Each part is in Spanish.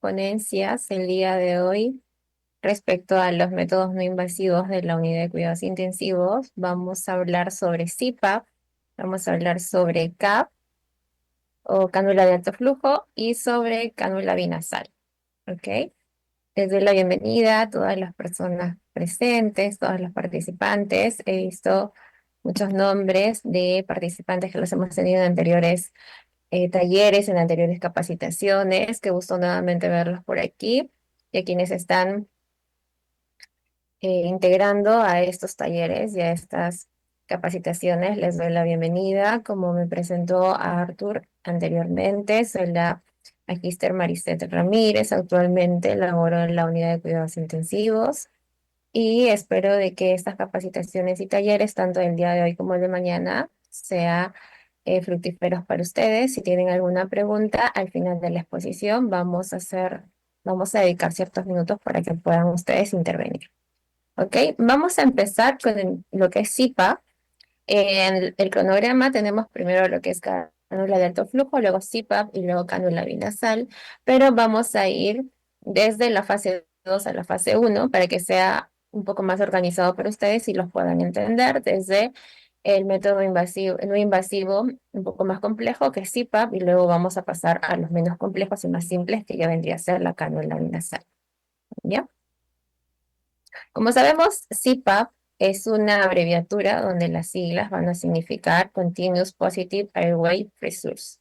ponencias el día de hoy respecto a los métodos no invasivos de la unidad de cuidados intensivos. Vamos a hablar sobre CPAP, vamos a hablar sobre CAP o cánula de alto flujo y sobre cánula binasal. ¿Ok? Les doy la bienvenida a todas las personas presentes, todos los participantes. He visto muchos nombres de participantes que los hemos tenido en anteriores talleres, en anteriores capacitaciones. Qué gusto nuevamente verlos por aquí. Y a quienes están integrando a estos talleres y a estas capacitaciones, les doy la bienvenida. Como me presentó a Arthur anteriormente, soy la Magister Maricet Ramírez. Actualmente laboro en la unidad de cuidados intensivos y espero de que estas capacitaciones y talleres, tanto el día de hoy como el de mañana, sea fructíferos para ustedes. Si tienen alguna pregunta, al final de la exposición vamos a dedicar ciertos minutos para que puedan ustedes intervenir. ¿Ok? Vamos a empezar con lo que es SIPA. En el cronograma tenemos primero lo que es cánula de alto flujo, luego CPAP y luego cánula binasal, pero vamos a ir desde la fase 2 a la fase uno para que sea un poco más organizado para ustedes y los puedan entender desde el método invasivo, no invasivo, un poco más complejo que es CPAP, y luego vamos a pasar a los menos complejos y más simples que ya vendría a ser la cánula binasal. ¿Ya? Como sabemos, CPAP es una abreviatura donde las siglas van a significar Continuous Positive Airway Pressures,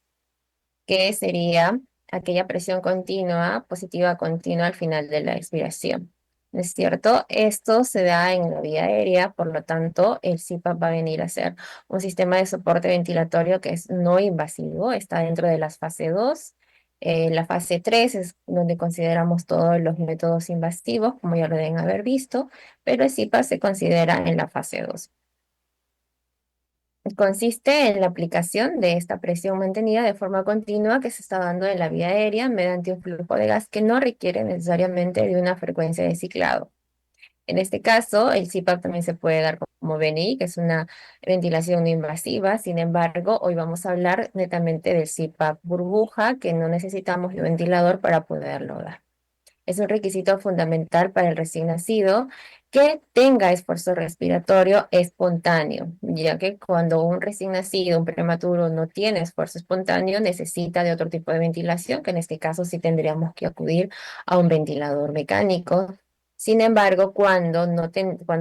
que sería aquella presión continua, positiva continua al final de la expiración. ¿No es cierto? Esto se da en la vía aérea, por lo tanto, el CPAP va a venir a ser un sistema de soporte ventilatorio que es no invasivo, está dentro de las fase 2. La fase 3 es donde consideramos todos los métodos invasivos, como ya lo deben haber visto, pero el CPAP se considera en la fase 2. Consiste en la aplicación de esta presión mantenida de forma continua que se está dando en la vía aérea mediante un flujo de gas que no requiere necesariamente de una frecuencia de ciclado. En este caso, el CPAP también se puede dar como VNI, que es una ventilación no invasiva. Sin embargo, hoy vamos a hablar netamente del CPAP burbuja, que no necesitamos de ventilador para poderlo dar. Es un requisito fundamental para el recién nacido que tenga esfuerzo respiratorio espontáneo, ya que cuando un recién nacido, un prematuro, no tiene esfuerzo espontáneo, necesita de otro tipo de ventilación, que en este caso sí tendríamos que acudir a un ventilador mecánico. Sin embargo, cuando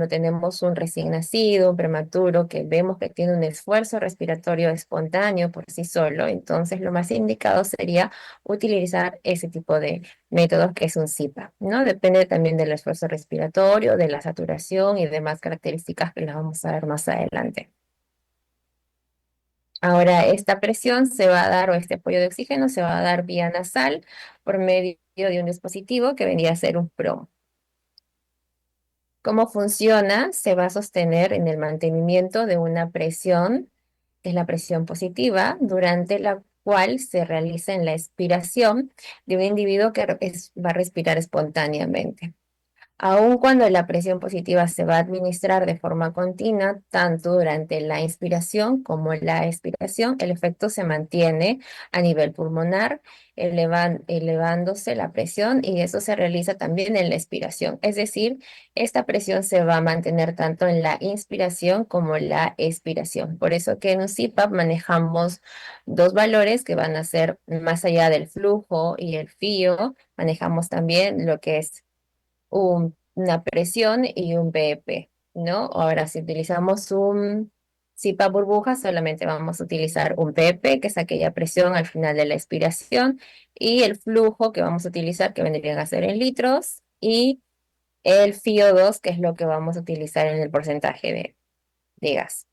tenemos un recién nacido, un prematuro, que vemos que tiene un esfuerzo respiratorio espontáneo por sí solo, entonces lo más indicado sería utilizar ese tipo de métodos que es un CPAP, ¿no? Depende también del esfuerzo respiratorio, de la saturación y demás características que las vamos a ver más adelante. Ahora, esta presión se va a dar, o este apoyo de oxígeno se va a dar vía nasal por medio de un dispositivo que vendría a ser un PROM. ¿Cómo funciona? Se va a sostener en el mantenimiento de una presión, que es la presión positiva, durante la cual se realiza en la expiración de un individuo que va a respirar espontáneamente. Aun cuando la presión positiva se va a administrar de forma continua, tanto durante la inspiración como la expiración, el efecto se mantiene a nivel pulmonar, elevándose la presión, y eso se realiza también en la expiración. Es decir, esta presión se va a mantener tanto en la inspiración como la expiración. Por eso que en un CPAP manejamos dos valores que van a ser más allá del flujo y el fío, manejamos también lo que es una presión y un BP, ¿no? Ahora, si utilizamos un CPAP burbuja, solamente vamos a utilizar un BP, que es aquella presión al final de la expiración, y el flujo que vamos a utilizar, que vendrían a ser en litros, y el FiO2, que es lo que vamos a utilizar en el porcentaje de gas.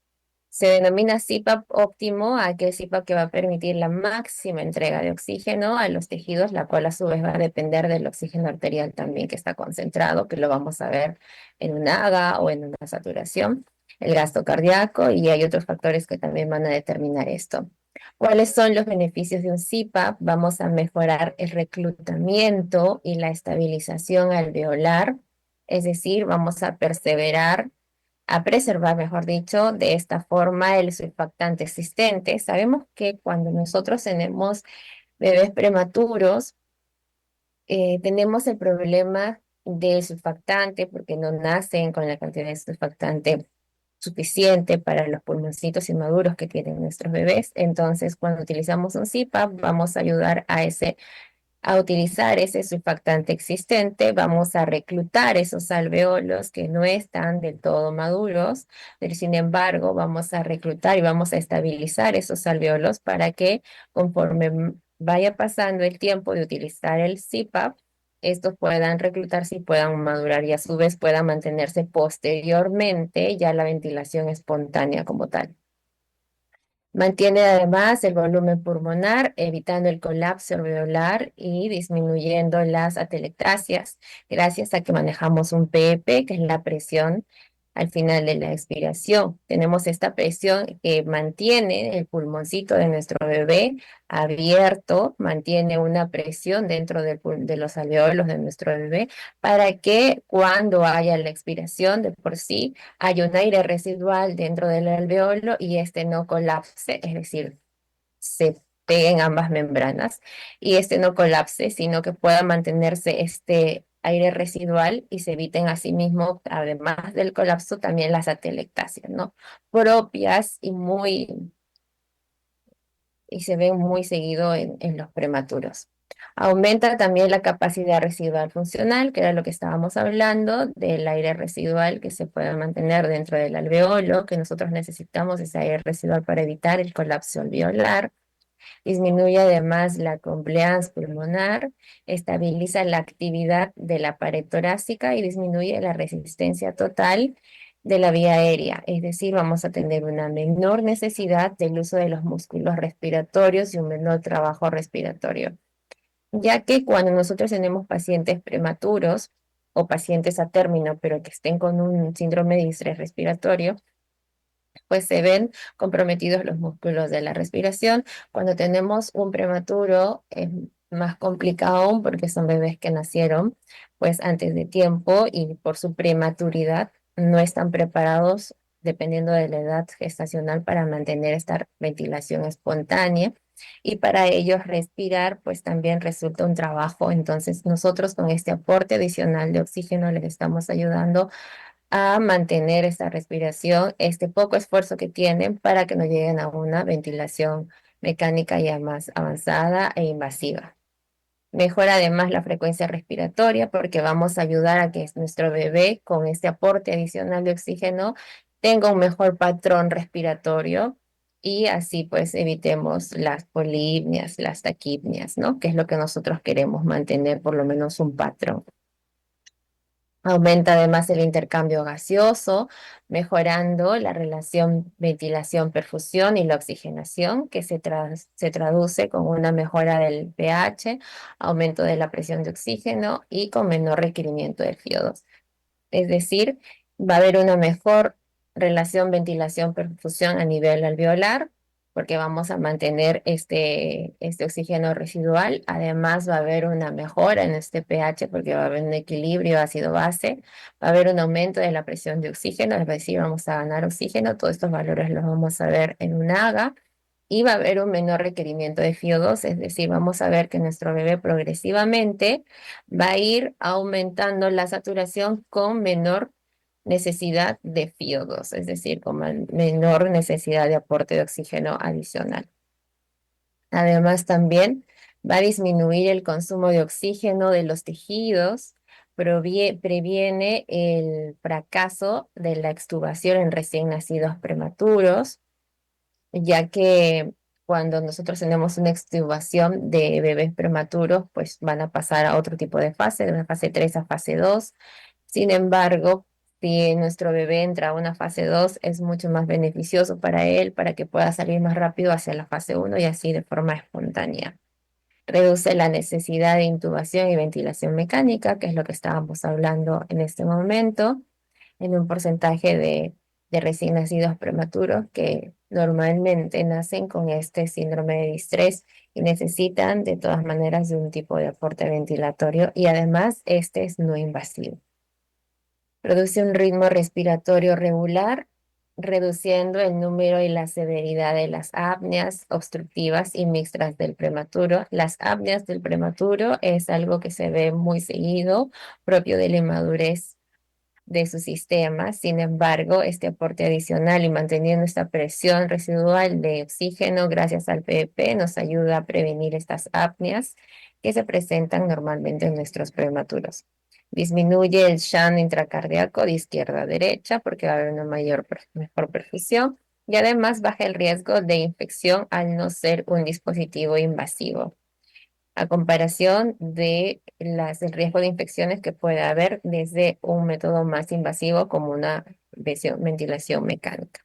Se denomina CPAP óptimo a aquel CPAP que va a permitir la máxima entrega de oxígeno a los tejidos, la cual a su vez va a depender del oxígeno arterial también que está concentrado, que lo vamos a ver en un AGA o en una saturación, el gasto cardíaco, y hay otros factores que también van a determinar esto. ¿Cuáles son los beneficios de un CPAP? Vamos a mejorar el reclutamiento y la estabilización alveolar, es decir, vamos a preservar, mejor dicho, de esta forma el surfactante existente. Sabemos que cuando nosotros tenemos bebés prematuros, Tenemos el problema del surfactante porque no nacen con la cantidad de surfactante suficiente para los pulmoncitos inmaduros que tienen nuestros bebés. Entonces, cuando utilizamos un CPAP, vamos a ayudar a utilizar ese surfactante existente, vamos a reclutar esos alveolos que no están del todo maduros, pero sin embargo vamos a reclutar y vamos a estabilizar esos alveolos para que conforme vaya pasando el tiempo de utilizar el CPAP, estos puedan reclutarse y puedan madurar y a su vez puedan mantenerse posteriormente ya la ventilación espontánea como tal. Mantiene además el volumen pulmonar, evitando el colapso alveolar y disminuyendo las atelectasias, gracias a que manejamos un PEP, que es la presión al final de la expiración. Tenemos esta presión que mantiene el pulmoncito de nuestro bebé abierto, mantiene una presión dentro de los alveolos de nuestro bebé para que cuando haya la expiración de por sí hay un aire residual dentro del alveolo y este no colapse, es decir, se peguen ambas membranas y este no colapse, sino que pueda mantenerse este aire residual y se eviten asimismo, además del colapso, también las atelectasias, ¿no? Propias y se ven muy seguido en los prematuros. Aumenta también la capacidad residual funcional, que era lo que estábamos hablando, del aire residual que se puede mantener dentro del alveolo, que nosotros necesitamos ese aire residual para evitar el colapso alveolar. Disminuye además la compliance pulmonar, estabiliza la actividad de la pared torácica y disminuye la resistencia total de la vía aérea. Es decir, vamos a tener una menor necesidad del uso de los músculos respiratorios y un menor trabajo respiratorio. Ya que cuando nosotros tenemos pacientes prematuros o pacientes a término, pero que estén con un síndrome de distrés respiratorio, pues se ven comprometidos los músculos de la respiración. Cuando tenemos un prematuro es más complicado aún porque son bebés que nacieron pues antes de tiempo y por su prematuridad no están preparados dependiendo de la edad gestacional para mantener esta ventilación espontánea. Y para ellos respirar, pues también resulta un trabajo. Entonces, nosotros con este aporte adicional de oxígeno les estamos ayudando a mantener esta respiración, este poco esfuerzo que tienen para que no lleguen a una ventilación mecánica ya más avanzada e invasiva. Mejora además la frecuencia respiratoria porque vamos a ayudar a que nuestro bebé con este aporte adicional de oxígeno tenga un mejor patrón respiratorio y así pues evitemos las polipnias, las taquipnias, ¿no? Que es lo que nosotros queremos mantener por lo menos un patrón. Aumenta además el intercambio gaseoso, mejorando la relación ventilación-perfusión y la oxigenación, que se traduce con una mejora del pH, aumento de la presión de oxígeno y con menor requerimiento de FiO2. Es decir, va a haber una mejor relación ventilación-perfusión a nivel alveolar, porque vamos a mantener este oxígeno residual. Además, va a haber una mejora en este pH, porque va a haber un equilibrio ácido-base. Va a haber un aumento de la presión de oxígeno, es decir, vamos a ganar oxígeno. Todos estos valores los vamos a ver en un AGA. Y va a haber un menor requerimiento de FiO2, es decir, vamos a ver que nuestro bebé progresivamente va a ir aumentando la saturación con menor necesidad de FiO2, es decir, con menor necesidad de aporte de oxígeno adicional. Además, también va a disminuir el consumo de oxígeno de los tejidos, previene el fracaso de la extubación en recién nacidos prematuros, ya que cuando nosotros tenemos una extubación de bebés prematuros, pues van a pasar a otro tipo de fase, de una fase 3 a fase 2. Sin embargo, si nuestro bebé entra a una fase 2, es mucho más beneficioso para él, para que pueda salir más rápido hacia la fase 1 y así de forma espontánea. Reduce la necesidad de intubación y ventilación mecánica, que es lo que estábamos hablando en este momento en un porcentaje de recién nacidos prematuros que normalmente nacen con este síndrome de distrés y necesitan de todas maneras de un tipo de aporte ventilatorio y además este es no invasivo. Produce un ritmo respiratorio regular reduciendo el número y la severidad de las apneas obstructivas y mixtas del prematuro. Las apneas del prematuro es algo que se ve muy seguido, propio de la inmadurez de su sistema. Sin embargo, este aporte adicional y manteniendo esta presión residual de oxígeno gracias al PEP nos ayuda a prevenir estas apneas que se presentan normalmente en nuestros prematuros. Disminuye el shunt intracardíaco de izquierda a derecha porque va a haber una mejor perfusión y además baja el riesgo de infección al no ser un dispositivo invasivo a comparación de el riesgo de infecciones que puede haber desde un método más invasivo como una ventilación mecánica.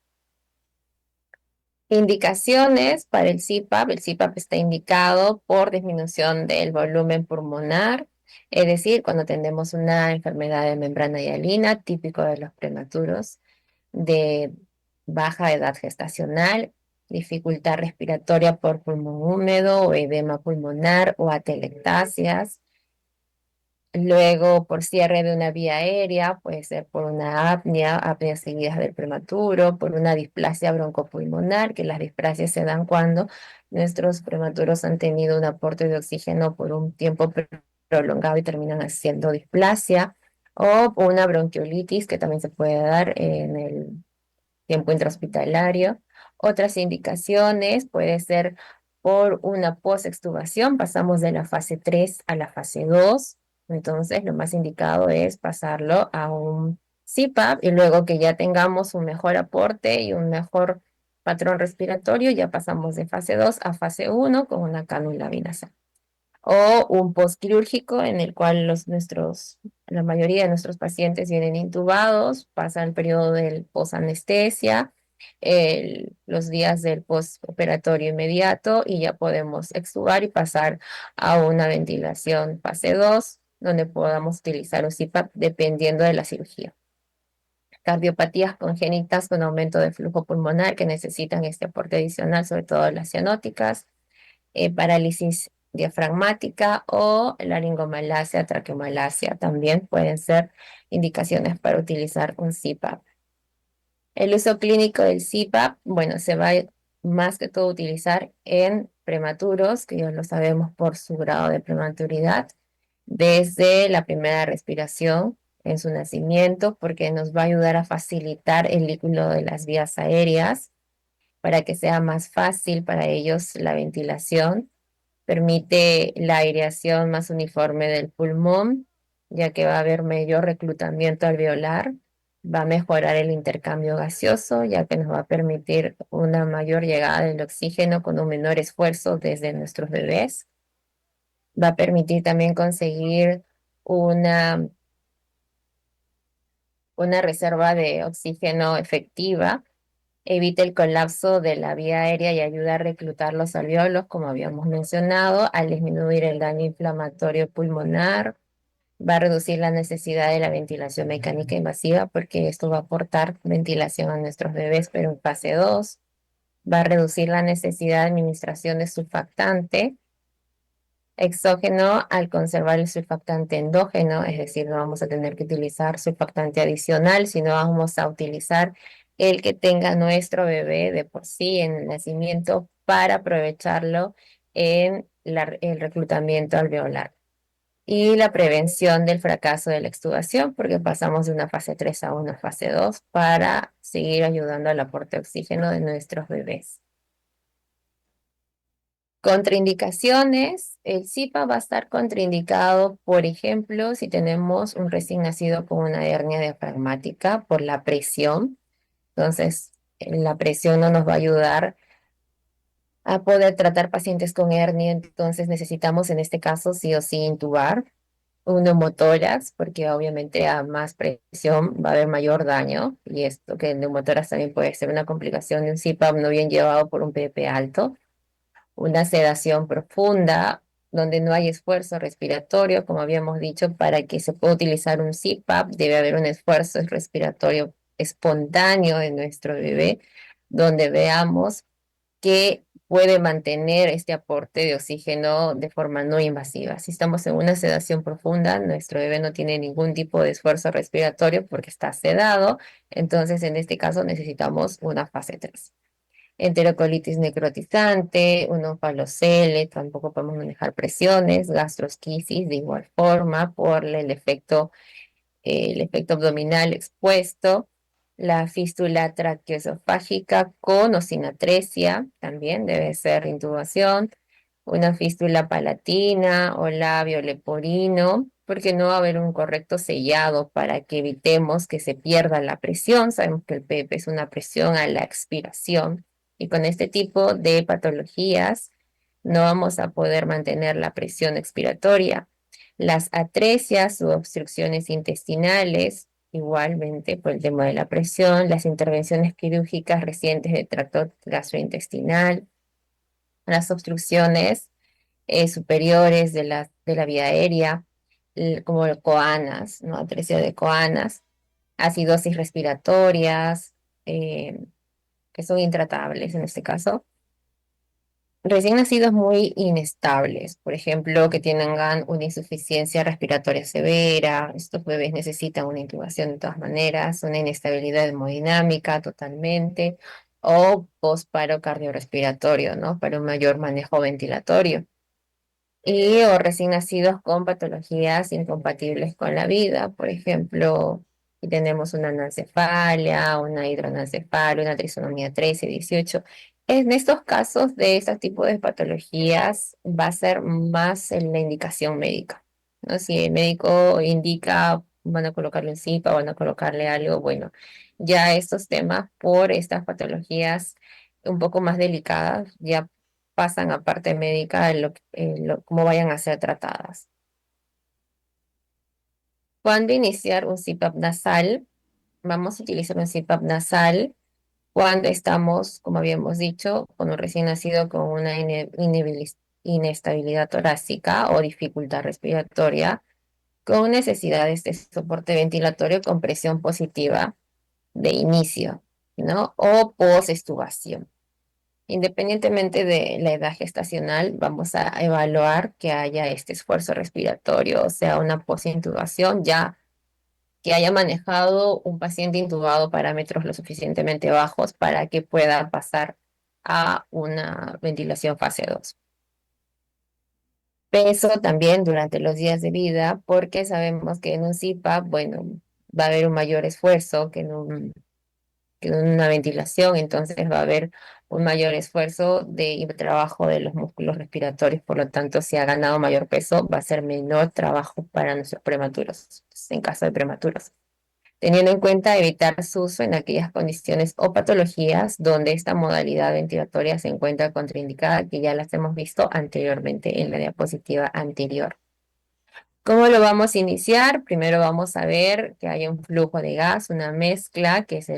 Indicaciones para el CPAP. El CPAP está indicado por disminución del volumen pulmonar, es decir, cuando tenemos una enfermedad de membrana hialina, típico de los prematuros, de baja edad gestacional, dificultad respiratoria por pulmón húmedo o edema pulmonar o atelectasias. Luego, por cierre de una vía aérea, puede ser por una apnea, apneas seguidas del prematuro, por una displasia broncopulmonar, que las displasias se dan cuando nuestros prematuros han tenido un aporte de oxígeno por un tiempo prolongado y terminan haciendo displasia, o por una bronquiolitis que también se puede dar en el tiempo intrahospitalario. Otras indicaciones puede ser por una postextubación, pasamos de la fase 3 a la fase 2, entonces lo más indicado es pasarlo a un CPAP y luego que ya tengamos un mejor aporte y un mejor patrón respiratorio, ya pasamos de fase 2 a fase 1 con una cánula vinasal o un postquirúrgico en el cual la mayoría de nuestros pacientes vienen intubados, pasa el periodo del posanestesia, los días del postoperatorio inmediato y ya podemos extubar y pasar a una ventilación fase 2 donde podamos utilizar un CPAP dependiendo de la cirugía. Cardiopatías congénitas con aumento de flujo pulmonar que necesitan este aporte adicional, sobre todo las cianóticas, parálisis diafragmática o laringomalacia, traqueomalacia también pueden ser indicaciones para utilizar un CPAP. El uso clínico del CPAP, bueno, se va más que todo a utilizar en prematuros, que ya lo sabemos por su grado de prematuridad, desde la primera respiración en su nacimiento, porque nos va a ayudar a facilitar el líquido de las vías aéreas para que sea más fácil para ellos la ventilación, permite la aireación más uniforme del pulmón, ya que va a haber mayor reclutamiento alveolar, va a mejorar el intercambio gaseoso, ya que nos va a permitir una mayor llegada del oxígeno con un menor esfuerzo desde nuestros bebés. Va a permitir también conseguir una, una reserva de oxígeno efectiva, evita el colapso de la vía aérea y ayuda a reclutar los alveolos, como habíamos mencionado, al disminuir el daño inflamatorio pulmonar, va a reducir la necesidad de la ventilación mecánica invasiva porque esto va a aportar ventilación a nuestros bebés, pero en fase 2 va a reducir la necesidad de administración de surfactante exógeno al conservar el surfactante endógeno, es decir, no vamos a tener que utilizar surfactante adicional, sino vamos a utilizar el que tenga nuestro bebé de por sí en el nacimiento para aprovecharlo en el reclutamiento alveolar. Y la prevención del fracaso de la extubación, porque pasamos de una fase 3 a una fase 2 para seguir ayudando al aporte de oxígeno de nuestros bebés. Contraindicaciones, el CPAP va a estar contraindicado, por ejemplo, si tenemos un recién nacido con una hernia diafragmática por la presión. Entonces, la presión no nos va a ayudar a poder tratar pacientes con hernia, entonces necesitamos en este caso sí o sí intubar un neumotórax, porque obviamente a más presión va a haber mayor daño, y esto que el neumotórax también puede ser una complicación de un CPAP no bien llevado por un PP alto, una sedación profunda, donde no hay esfuerzo respiratorio, como habíamos dicho, para que se pueda utilizar un CPAP, debe haber un esfuerzo respiratorio espontáneo de nuestro bebé, donde veamos que puede mantener este aporte de oxígeno de forma no invasiva. Si estamos en una sedación profunda, nuestro bebé no tiene ningún tipo de esfuerzo respiratorio porque está sedado, entonces en este caso necesitamos una fase 3. Enterocolitis necrotizante, un onfalocele, tampoco podemos manejar presiones, gastrosquisis de igual forma por el efecto abdominal expuesto, la fístula traqueoesofágica con o sin atresia, también debe ser intubación, una fístula palatina o labio leporino, porque no va a haber un correcto sellado para que evitemos que se pierda la presión. Sabemos que el PEP es una presión a la expiración y con este tipo de patologías no vamos a poder mantener la presión expiratoria. Las atresias u obstrucciones intestinales, igualmente por el tema de la presión, las intervenciones quirúrgicas recientes de tracto gastrointestinal, las obstrucciones superiores de la vía aérea, como coanas, ¿no? Atresia de coanas, acidosis respiratorias, que son intratables en este caso. Recién nacidos muy inestables, por ejemplo, que tengan una insuficiencia respiratoria severa, estos bebés necesitan una intubación de todas maneras, una inestabilidad hemodinámica totalmente, o postparo cardiorrespiratorio, ¿no? Para un mayor manejo ventilatorio y o recién nacidos con patologías incompatibles con la vida. Por ejemplo, si tenemos una anencefalia, una hidroanencefalia, una trisonomía 13, 18. En estos casos de este tipo de patologías va a ser más en la indicación médica, ¿no? Si el médico indica, van a colocarle un CIPA, van a colocarle algo, bueno, ya estos temas por estas patologías un poco más delicadas, ya pasan a parte médica en cómo vayan a ser tratadas. ¿Cuándo iniciar un CPAP nasal? Vamos a utilizar un CPAP nasal cuando estamos, como habíamos dicho, con un recién nacido con una inestabilidad torácica o dificultad respiratoria, con necesidades de soporte ventilatorio con presión positiva de inicio, ¿no? O post-extubación. Independientemente de la edad gestacional, vamos a evaluar que haya este esfuerzo respiratorio, o sea, una posintubación, ya que haya manejado un paciente intubado parámetros lo suficientemente bajos para que pueda pasar a una ventilación fase 2. Peso también durante los días de vida, porque sabemos que en un CPAP, bueno, va a haber un mayor esfuerzo que una ventilación, entonces va a haber un mayor esfuerzo de trabajo de los músculos respiratorios, por lo tanto, si ha ganado mayor peso, va a ser menor trabajo para nuestros prematuros, en caso de prematuros. Teniendo en cuenta evitar su uso en aquellas condiciones o patologías donde esta modalidad ventilatoria se encuentra contraindicada, que ya las hemos visto anteriormente en la diapositiva anterior. ¿Cómo lo vamos a iniciar? Primero vamos a ver que hay un flujo de gas, una mezcla, que es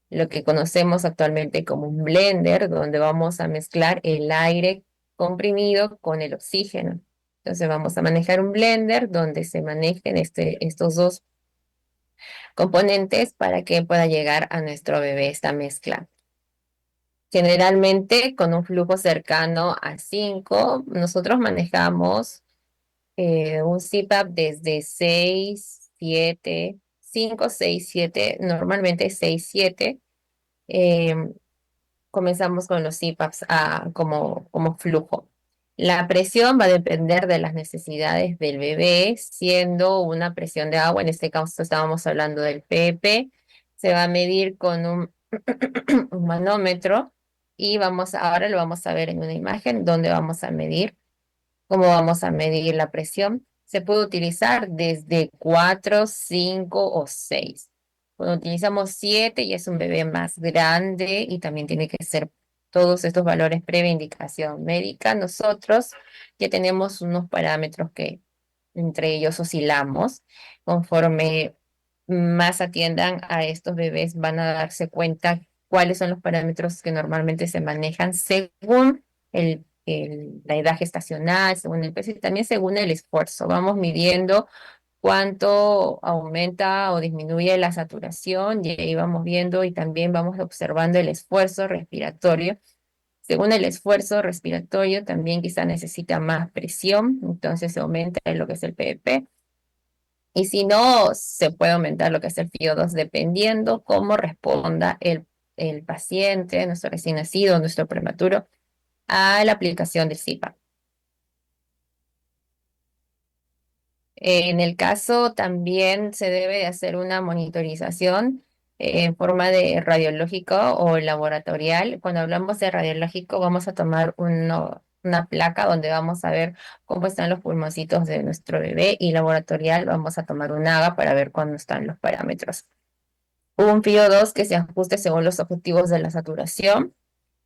lo que conocemos actualmente como un blender, donde vamos a mezclar el aire comprimido con el oxígeno. Entonces vamos a manejar un blender donde se manejen estos dos componentes para que pueda llegar a nuestro bebé esta mezcla. Generalmente con un flujo cercano a 5, nosotros manejamos un CPAP desde 6, 7, 5, 6, 7, normalmente 6, 7. Comenzamos con los CPAPs como flujo. La presión va a depender de las necesidades del bebé, siendo una presión de agua, en este caso estábamos hablando del PP, se va a medir con un manómetro y ahora lo vamos a ver en una imagen donde vamos a medir. ¿Cómo vamos a medir la presión? Se puede utilizar desde 4, 5 o 6. Cuando utilizamos 7 ya es un bebé más grande y también tiene que ser todos estos valores previa indicación médica. Nosotros ya tenemos unos parámetros que entre ellos oscilamos. Conforme más atiendan a estos bebés, van a darse cuenta cuáles son los parámetros que normalmente se manejan según la edad gestacional, según el peso y también según el esfuerzo. Vamos midiendo cuánto aumenta o disminuye la saturación y ahí vamos viendo y también vamos observando el esfuerzo respiratorio Según el esfuerzo respiratorio, también quizá necesita más presión, entonces se aumenta lo que es el PEP. Y si no, se puede aumentar lo que es el FIO2 dependiendo cómo responda el paciente, nuestro recién nacido, nuestro prematuro, a la aplicación del CPAP. En el caso también se debe de hacer una monitorización en forma de radiológico o laboratorial. Cuando hablamos de radiológico vamos a tomar una placa donde vamos a ver cómo están los pulmoncitos de nuestro bebé y laboratorial vamos a tomar un AGA para ver cuándo están los parámetros. Un PIO2 que se ajuste según los objetivos de la saturación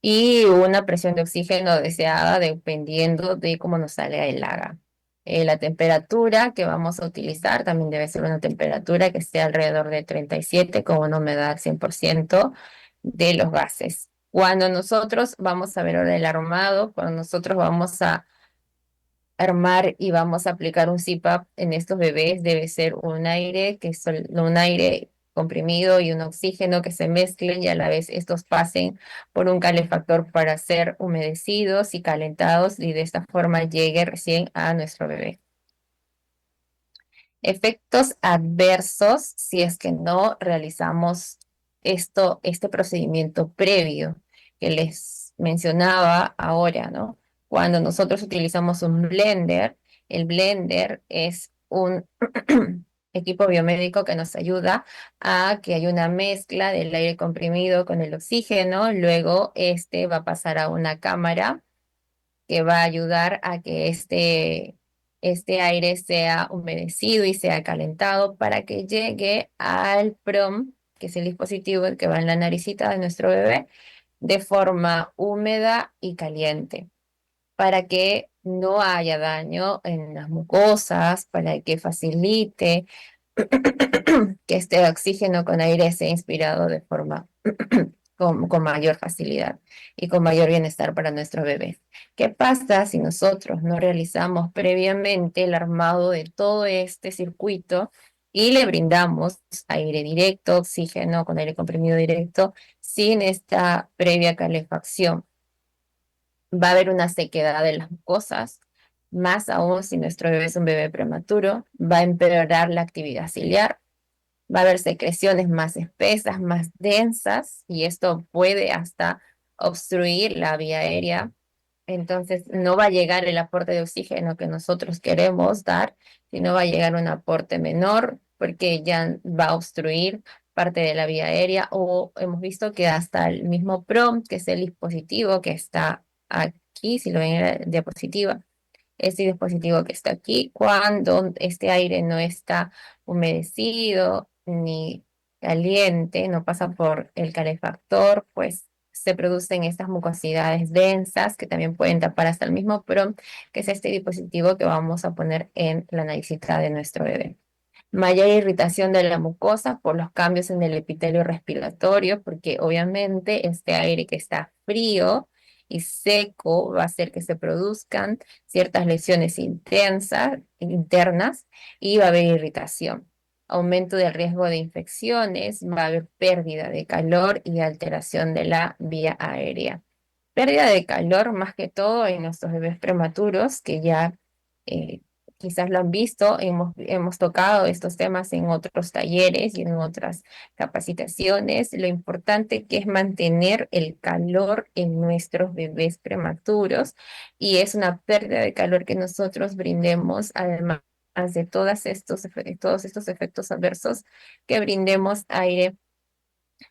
y una presión de oxígeno deseada dependiendo de cómo nos salga el AGA. La temperatura que vamos a utilizar también debe ser una temperatura que esté alrededor de 37 con una humedad 100% de los gases. Cuando nosotros vamos a ver ahora el armado, cuando nosotros vamos a armar y vamos a aplicar un CPAP en estos bebés, debe ser un aire un aire comprimido y un oxígeno que se mezclen y a la vez estos pasen por un calefactor para ser humedecidos y calentados y de esta forma llegue recién a nuestro bebé. Efectos adversos si es que no realizamos este procedimiento previo que les mencionaba ahora, ¿no? Cuando nosotros utilizamos un blender, el blender es un equipo biomédico que nos ayuda a que haya una mezcla del aire comprimido con el oxígeno, luego este va a pasar a una cámara que va a ayudar a que este aire sea humedecido y sea calentado para que llegue al PROM, que es el dispositivo que va en la naricita de nuestro bebé, de forma húmeda y caliente, para que no haya daño en las mucosas, para que facilite que este oxígeno con aire sea inspirado de forma con mayor facilidad y con mayor bienestar para nuestro bebé. ¿Qué pasa si nosotros no realizamos previamente el armado de todo este circuito y le brindamos aire directo, oxígeno con aire comprimido directo, sin esta previa calefacción? Va a haber una sequedad de las mucosas, más aún si nuestro bebé es un bebé prematuro, va a empeorar la actividad ciliar, va a haber secreciones más espesas, más densas, y esto puede hasta obstruir la vía aérea. Entonces, no va a llegar el aporte de oxígeno que nosotros queremos dar, sino va a llegar un aporte menor, porque ya va a obstruir parte de la vía aérea, o hemos visto que hasta el mismo PROM, que es el dispositivo que está aquí, si lo ven en la diapositiva, este dispositivo que está aquí, cuando este aire no está humedecido ni caliente, no pasa por el calefactor, pues se producen estas mucosidades densas que también pueden tapar hasta el mismo PROM, que es este dispositivo que vamos a poner en la naricita de nuestro bebé. Mayor irritación de la mucosa por los cambios en el epitelio respiratorio, porque obviamente este aire que está frío y seco va a hacer que se produzcan ciertas lesiones internas y va a haber irritación. Aumento del riesgo de infecciones, va a haber pérdida de calor y alteración de la vía aérea. Pérdida de calor más que todo en nuestros bebés prematuros que ya eh, quizás lo han visto, hemos tocado estos temas en otros talleres y en otras capacitaciones, lo importante que es mantener el calor en nuestros bebés prematuros y es una pérdida de calor que nosotros brindemos además de todos estos efectos adversos, que brindemos aire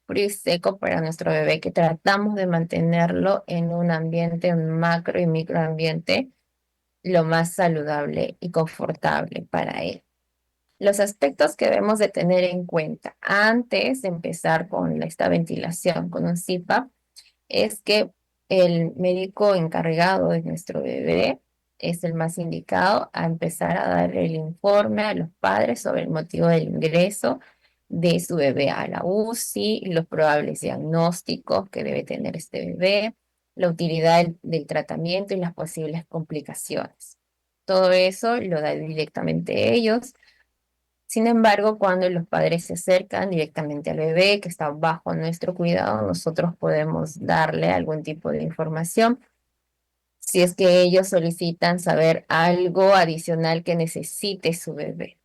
frío y seco para nuestro bebé, que tratamos de mantenerlo en un ambiente, un macro y microambiente lo más saludable y confortable para él. Los aspectos que debemos de tener en cuenta antes de empezar con esta ventilación con un CPAP es que el médico encargado de nuestro bebé es el más indicado a empezar a dar el informe a los padres sobre el motivo del ingreso de su bebé a la UCI, los probables diagnósticos que debe tener este bebé, la utilidad del tratamiento y las posibles complicaciones. Todo eso lo da directamente ellos Sin embargo, cuando los padres se acercan directamente al bebé que está bajo nuestro cuidado, nosotros podemos darle algún tipo de información si es que ellos solicitan saber algo adicional que necesite su bebé.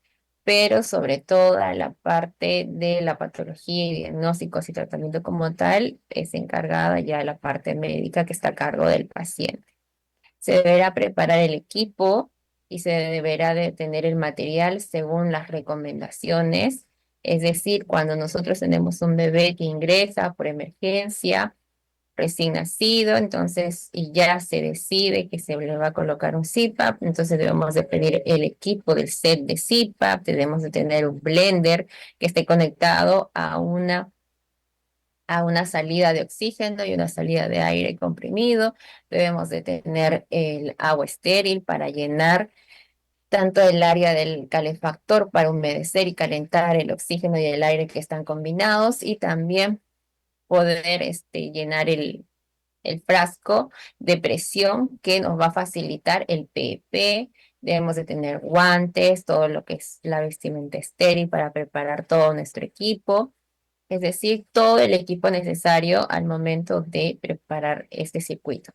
Pero sobre todo la parte de la patología y diagnósticos y tratamiento como tal es encargada ya la parte médica que está a cargo del paciente. Se deberá preparar el equipo y se deberá de tener el material según las recomendaciones. Es decir, cuando nosotros tenemos un bebé que ingresa por emergencia, recién nacido, entonces, y ya se decide que se le va a colocar un CPAP, entonces debemos de pedir el equipo del set de CPAP, debemos de tener un blender que esté conectado a una salida de oxígeno y una salida de aire comprimido. Debemos de tener el agua estéril para llenar tanto el área del calefactor para humedecer y calentar el oxígeno y el aire que están combinados y también poder llenar el frasco de presión que nos va a facilitar el PP. Debemos de tener guantes, todo lo que es la vestimenta estéril para preparar todo nuestro equipo, es decir, todo el equipo necesario al momento de preparar este circuito.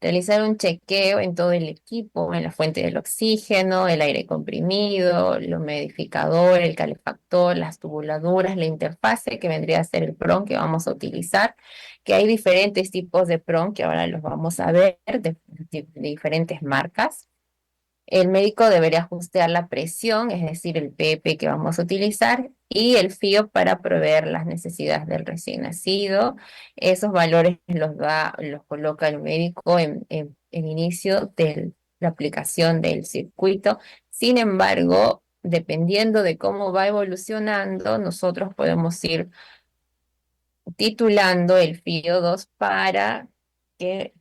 Realizar un chequeo en todo el equipo, en la fuente del oxígeno, el aire comprimido, el humidificador, el calefactor, las tubuladuras, la interfase que vendría a ser el PRON que vamos a utilizar, que hay diferentes tipos de PRON que ahora los vamos a ver de diferentes marcas. El médico debería ajustar la presión, es decir, el PP que vamos a utilizar, y el fío para proveer las necesidades del recién nacido. Esos valores los coloca el médico en inicio de la aplicación del circuito. Sin embargo, dependiendo de cómo va evolucionando, nosotros podemos ir titulando el fío 2 para que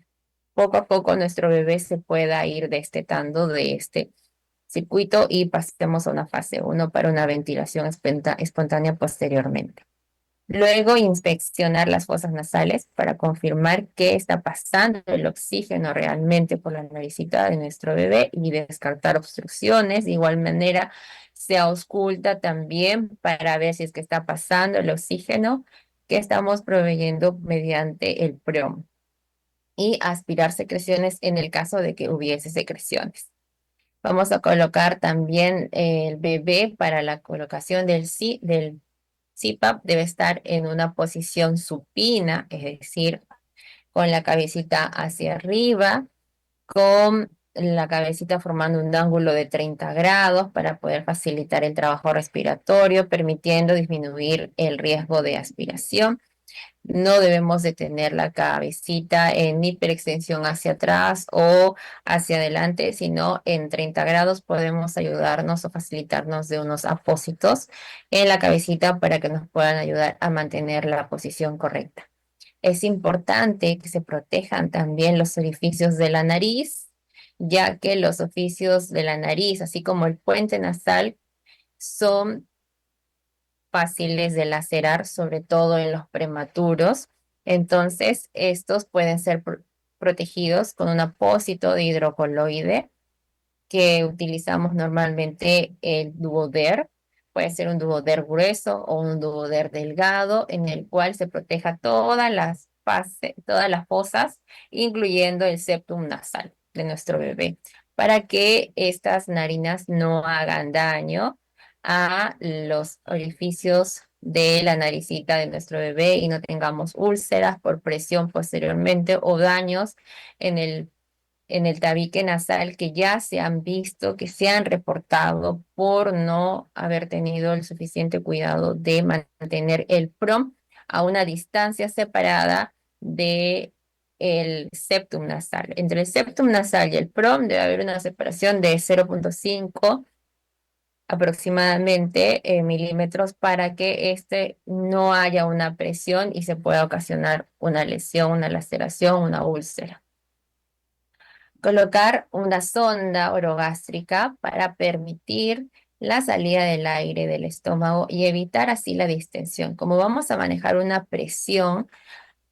poco a poco nuestro bebé se pueda ir destetando de este circuito y pasemos a una fase uno para una ventilación espontánea posteriormente. Luego, inspeccionar las fosas nasales para confirmar qué está pasando el oxígeno realmente por la naricita de nuestro bebé y descartar obstrucciones. De igual manera, se ausculta también para ver si es que está pasando el oxígeno que estamos proveyendo mediante el PROM y aspirar secreciones en el caso de que hubiese secreciones. Vamos a colocar también el bebé para la colocación del CPAP. Debe estar en una posición supina, es decir, con la cabecita hacia arriba, con la cabecita formando un ángulo de 30 grados para poder facilitar el trabajo respiratorio, permitiendo disminuir el riesgo de aspiración. No debemos de tener la cabecita en hiperextensión hacia atrás o hacia adelante, sino en 30 grados podemos ayudarnos o facilitarnos de unos apósitos en la cabecita para que nos puedan ayudar a mantener la posición correcta. Es importante que se protejan también los orificios de la nariz, ya que los orificios de la nariz, así como el puente nasal, son fáciles de lacerar, sobre todo en los prematuros. Entonces, estos pueden ser protegidos con un apósito de hidrocoloide que utilizamos normalmente el Duoder. Puede ser un Duoder grueso o un Duoder delgado en el cual se proteja todas las fosas, incluyendo el septum nasal de nuestro bebé, para que estas narinas no hagan daño a los orificios de la naricita de nuestro bebé y no tengamos úlceras por presión posteriormente o daños en el tabique nasal que ya se han visto, que se han reportado por no haber tenido el suficiente cuidado de mantener el PROM a una distancia separada de el septum nasal. Entre el septum nasal y el PROM debe haber una separación de 0,5 aproximadamente milímetros para que no haya una presión y se pueda ocasionar una lesión, una laceración, una úlcera. Colocar una sonda orogástrica para permitir la salida del aire del estómago y evitar así la distensión. Como vamos a manejar una presión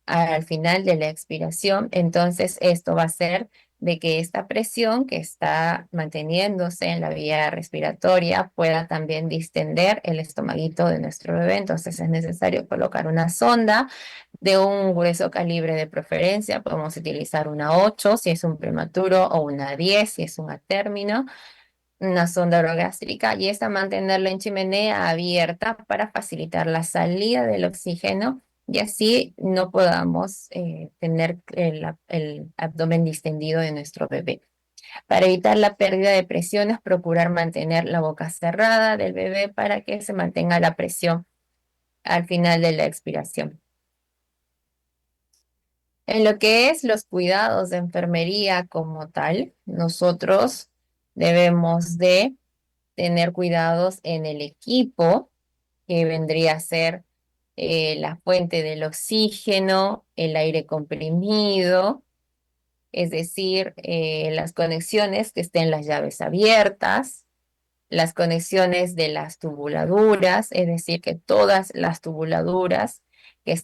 al final de la expiración, entonces esto va a ser de que esta presión que está manteniéndose en la vía respiratoria pueda también distender el estomaguito de nuestro bebé. Entonces es necesario colocar una sonda de un grueso calibre de preferencia. Podemos utilizar una 8 si es un prematuro o una 10 si es un a término, una sonda orogástrica, y esta mantenerla en chimenea abierta para facilitar la salida del oxígeno y así no podamos tener el abdomen distendido de nuestro bebé. Para evitar la pérdida de presión es procurar mantener la boca cerrada del bebé para que se mantenga la presión al final de la expiración. En lo que es los cuidados de enfermería como tal, nosotros debemos de tener cuidados en el equipo, que vendría a ser la fuente del oxígeno, el aire comprimido, es decir, las conexiones que estén las llaves abiertas, las conexiones de las tubuladuras, es decir, que todas las tubuladuras que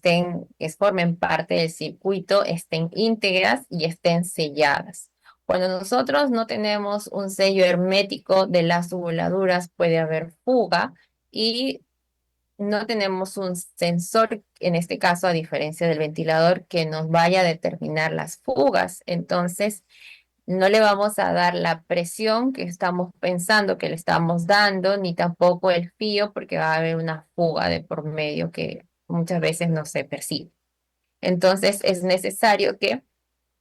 formen parte del circuito estén íntegras y estén selladas. Cuando nosotros no tenemos un sello hermético de las tubuladuras, puede haber fuga y no tenemos un sensor, en este caso, a diferencia del ventilador, que nos vaya a determinar las fugas. Entonces, no le vamos a dar la presión que estamos pensando que le estamos dando, ni tampoco el fío, porque va a haber una fuga de por medio que muchas veces no se percibe. Entonces es necesario que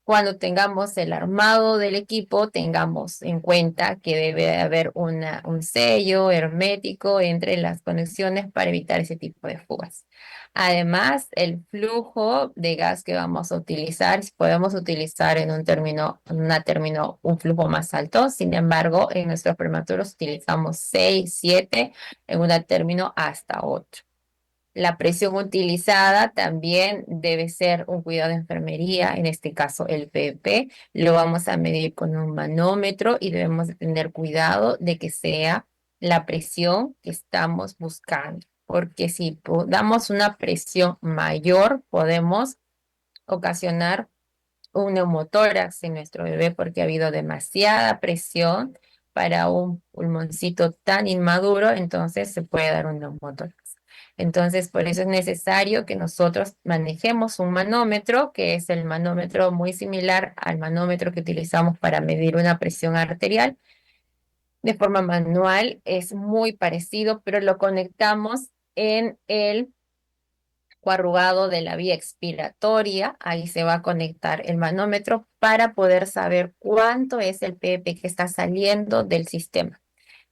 cuando tengamos el armado del equipo, tengamos en cuenta que debe haber un sello hermético entre las conexiones para evitar ese tipo de fugas. Además, el flujo de gas que vamos a utilizar, si podemos utilizar un flujo más alto. Sin embargo, en nuestros prematuros utilizamos 6, 7, en un término hasta 8. La presión utilizada también debe ser un cuidado de enfermería, en este caso el PP. Lo vamos a medir con un manómetro y debemos de tener cuidado de que sea la presión que estamos buscando, porque si damos una presión mayor, podemos ocasionar un neumotórax en nuestro bebé porque ha habido demasiada presión para un pulmoncito tan inmaduro, entonces se puede dar un neumotórax. Entonces, por eso es necesario que nosotros manejemos un manómetro, que es el manómetro muy similar al manómetro que utilizamos para medir una presión arterial. De forma manual es muy parecido, pero lo conectamos en el coarrugado de la vía expiratoria. Ahí se va a conectar el manómetro para poder saber cuánto es el PP que está saliendo del sistema.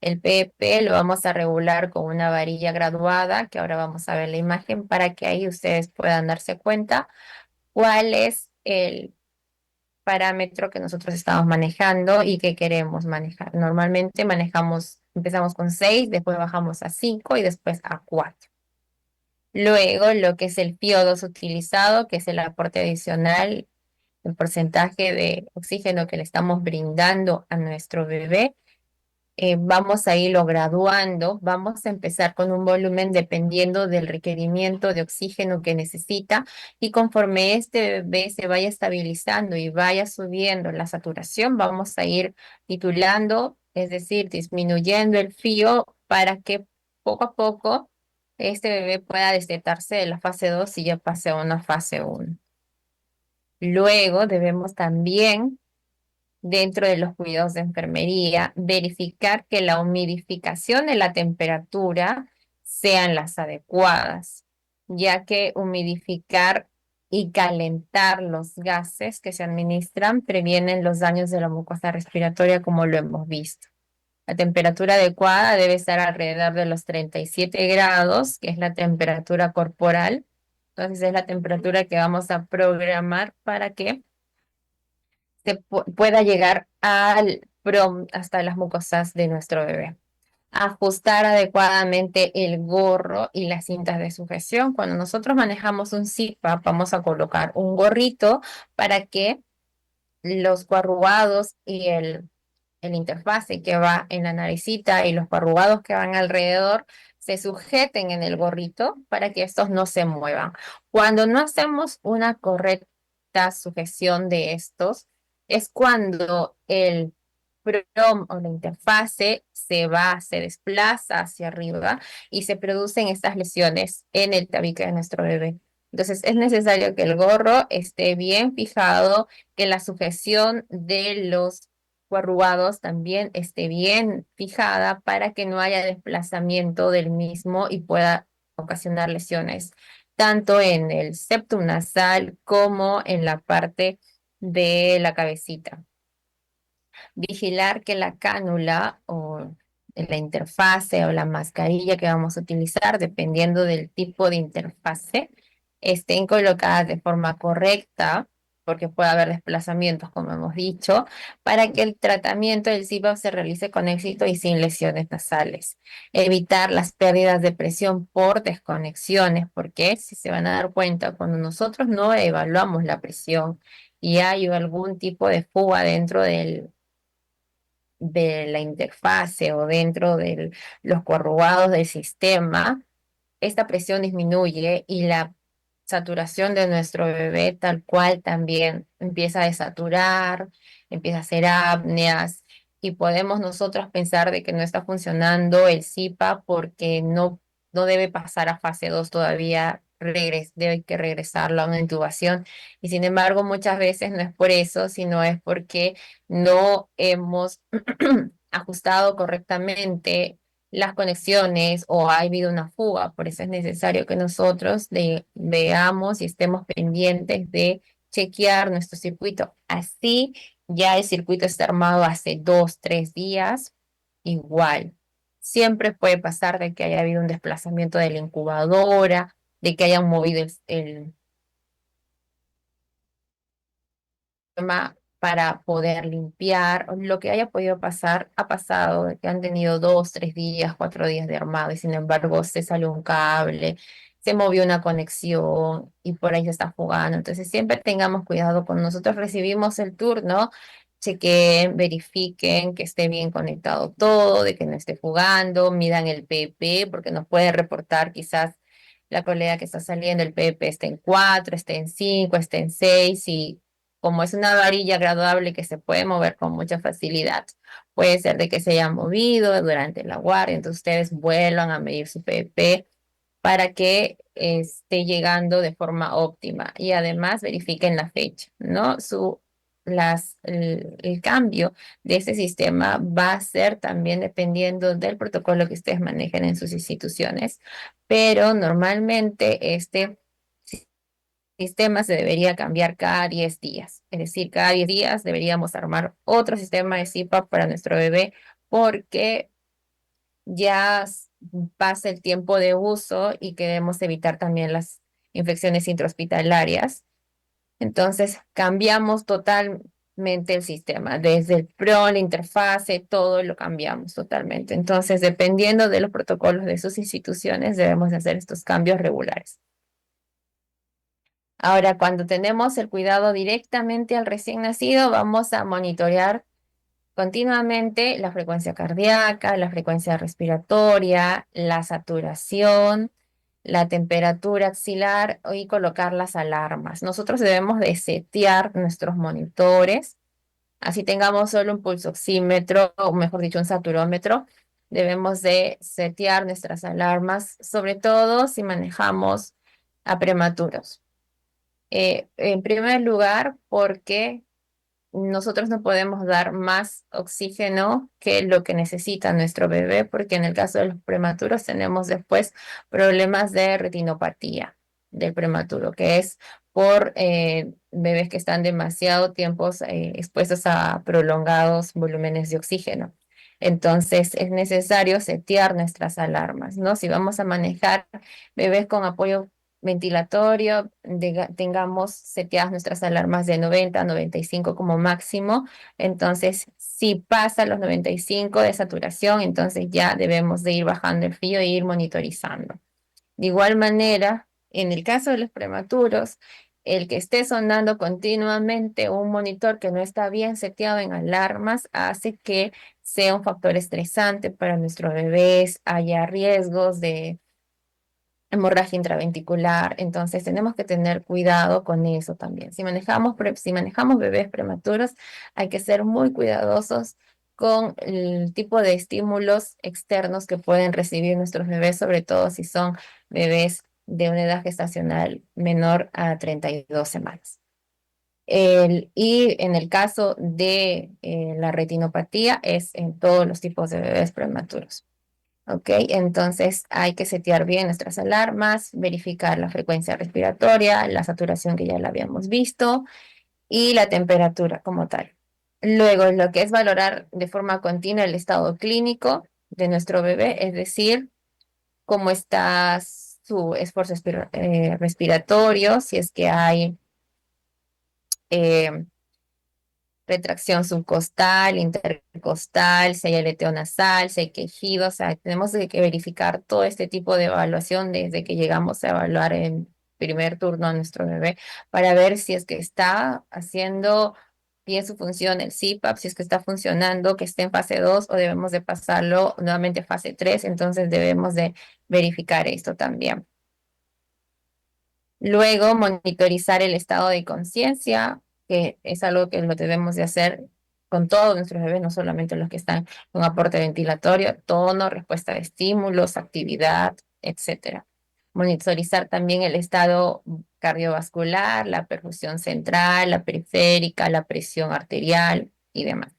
El PP lo vamos a regular con una varilla graduada, que ahora vamos a ver la imagen para que ahí ustedes puedan darse cuenta cuál es el parámetro que nosotros estamos manejando y que queremos manejar. Normalmente empezamos con 6, después bajamos a 5 y después a 4. Luego, lo que es el PIO2 utilizado, que es el aporte adicional, el porcentaje de oxígeno que le estamos brindando a nuestro bebé, vamos a irlo graduando. Vamos a empezar con un volumen dependiendo del requerimiento de oxígeno que necesita, y conforme este bebé se vaya estabilizando y vaya subiendo la saturación, vamos a ir titulando, es decir, disminuyendo el fío para que poco a poco este bebé pueda destetarse de la fase 2 y ya pase a una fase 1. Luego debemos también, dentro de los cuidados de enfermería, verificar que la humidificación de la temperatura sean las adecuadas, ya que humidificar y calentar los gases que se administran previenen los daños de la mucosa respiratoria, como lo hemos visto. La temperatura adecuada debe estar alrededor de los 37 grados, que es la temperatura corporal. Entonces es la temperatura que vamos a programar para que pueda llegar hasta las mucosas de nuestro bebé. Ajustar adecuadamente el gorro y las cintas de sujeción. Cuando nosotros manejamos un CPAP, vamos a colocar un gorrito para que los coarrugados y el interfase que va en la naricita y los coarrugados que van alrededor se sujeten en el gorrito para que estos no se muevan. Cuando no hacemos una correcta sujeción de estos, es cuando el PROM o la interfase se va, se desplaza hacia arriba y se producen estas lesiones en el tabique de nuestro bebé. Entonces es necesario que el gorro esté bien fijado, que la sujeción de los coarrugados también esté bien fijada para que no haya desplazamiento del mismo y pueda ocasionar lesiones, tanto en el septum nasal como en la parte de la cabecita. Vigilar que la cánula o la interfase o la mascarilla que vamos a utilizar, dependiendo del tipo de interfase, estén colocadas de forma correcta, porque puede haber desplazamientos, como hemos dicho, para que el tratamiento del CPAP se realice con éxito y sin lesiones nasales. Evitar las pérdidas de presión por desconexiones, porque si se van a dar cuenta, cuando nosotros no evaluamos la presión y hay algún tipo de fuga dentro de la interfase o dentro de los corrugados del sistema, esta presión disminuye y la saturación de nuestro bebé tal cual también empieza a desaturar, empieza a hacer apneas y podemos nosotros pensar de que no está funcionando el CPAP porque no debe pasar a fase 2 todavía, debe que regresarlo a una intubación y sin embargo muchas veces no es por eso, sino es porque no hemos ajustado correctamente las conexiones o ha habido una fuga. Por eso es necesario que nosotros veamos y estemos pendientes de chequear nuestro circuito. Así ya el circuito está armado hace 2, 3 días, igual. Siempre puede pasar de que haya habido un desplazamiento de la incubadora, de que hayan movido el sistema para poder limpiar, o lo que haya podido pasar, ha pasado, de que han tenido 2, 3 días, 4 días de armado y sin embargo se salió un cable, se movió una conexión y por ahí se está jugando. Entonces siempre tengamos cuidado cuando nosotros recibimos el turno, chequen, verifiquen que esté bien conectado todo, de que no esté jugando, midan el PP porque nos puede reportar quizás la colega que está saliendo, el PP está en 4, está en 5, está en 6 y como es una varilla graduable que se puede mover con mucha facilidad, puede ser de que se haya movido durante la guardia, entonces ustedes vuelvan a medir su PP para que esté llegando de forma óptima y además verifiquen la fecha, ¿no? El cambio de ese sistema va a ser también dependiendo del protocolo que ustedes manejen en sus instituciones, pero normalmente este sistema se debería cambiar cada 10 días. Es decir, cada 10 días deberíamos armar otro sistema de CPAP para nuestro bebé porque ya pasa el tiempo de uso y queremos evitar también las infecciones intrahospitalarias. Entonces, cambiamos totalmente el sistema, desde el PRO, la interfase, todo lo cambiamos totalmente. Entonces, dependiendo de los protocolos de sus instituciones, debemos de hacer estos cambios regulares. Ahora, cuando tenemos el cuidado directamente al recién nacido, vamos a monitorear continuamente la frecuencia cardíaca, la frecuencia respiratoria, la saturación, la temperatura axilar y colocar las alarmas. Nosotros debemos de setear nuestros monitores, así tengamos solo un pulsoxímetro, o mejor dicho, un saturómetro. Debemos de setear nuestras alarmas, sobre todo si manejamos a prematuros. En primer lugar, porque nosotros no podemos dar más oxígeno que lo que necesita nuestro bebé, porque en el caso de los prematuros tenemos después problemas de retinopatía del prematuro, que es por bebés que están demasiado tiempos expuestos a prolongados volúmenes de oxígeno. Entonces es necesario setear nuestras alarmas, ¿no? Si vamos a manejar bebés con apoyo ventilatorio, tengamos seteadas nuestras alarmas de 90 a 95 como máximo. Entonces, si pasa los 95 de saturación, entonces ya debemos de ir bajando el frío e ir monitorizando. De igual manera, en el caso de los prematuros, el que esté sonando continuamente un monitor que no está bien seteado en alarmas hace que sea un factor estresante para nuestros bebés, haya riesgos hemorragia intraventricular. Entonces tenemos que tener cuidado con eso también. Si manejamos bebés prematuros, hay que ser muy cuidadosos con el tipo de estímulos externos que pueden recibir nuestros bebés, sobre todo si son bebés de una edad gestacional menor a 32 semanas. Y en el caso de la retinopatía es en todos los tipos de bebés prematuros. ¿Ok? Entonces hay que setear bien nuestras alarmas, verificar la frecuencia respiratoria, la saturación que ya la habíamos visto y la temperatura como tal. Luego, lo que es valorar de forma continua el estado clínico de nuestro bebé, es decir, cómo está su esfuerzo respiratorio, si es que hay eh, retracción subcostal, intercostal, si hay aleteo nasal, si hay quejido, o sea, tenemos que verificar todo este tipo de evaluación desde que llegamos a evaluar en primer turno a nuestro bebé para ver si es que está haciendo bien su función el CPAP, si es que está funcionando, que esté en fase 2 o debemos de pasarlo nuevamente a fase 3, entonces debemos de verificar esto también. Luego, monitorizar el estado de conciencia, que es algo que lo debemos de hacer con todos nuestros bebés, no solamente los que están con aporte ventilatorio, tono, respuesta de estímulos, actividad, etcétera. Monitorizar también el estado cardiovascular, la perfusión central, la periférica, la presión arterial y demás.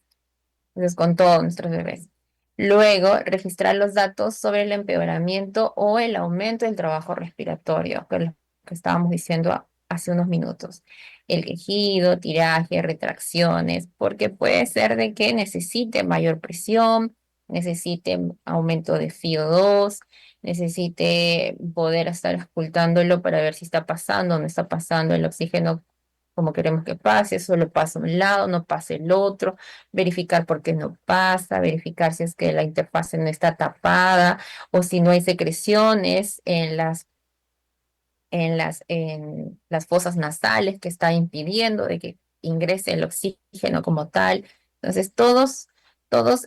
Entonces, con todos nuestros bebés. Luego, registrar los datos sobre el empeoramiento o el aumento del trabajo respiratorio, que es lo que estábamos diciendo hace unos minutos. El quejido, tiraje, retracciones, porque puede ser de que necesite mayor presión, necesite aumento de FiO2, necesite poder estar ocultándolo para ver si está pasando o no está pasando el oxígeno como queremos que pase, solo pasa un lado, no pasa el otro, verificar por qué no pasa, verificar si es que la interfase no está tapada o si no hay secreciones en las fosas nasales que está impidiendo de que ingrese el oxígeno como tal. Entonces, todos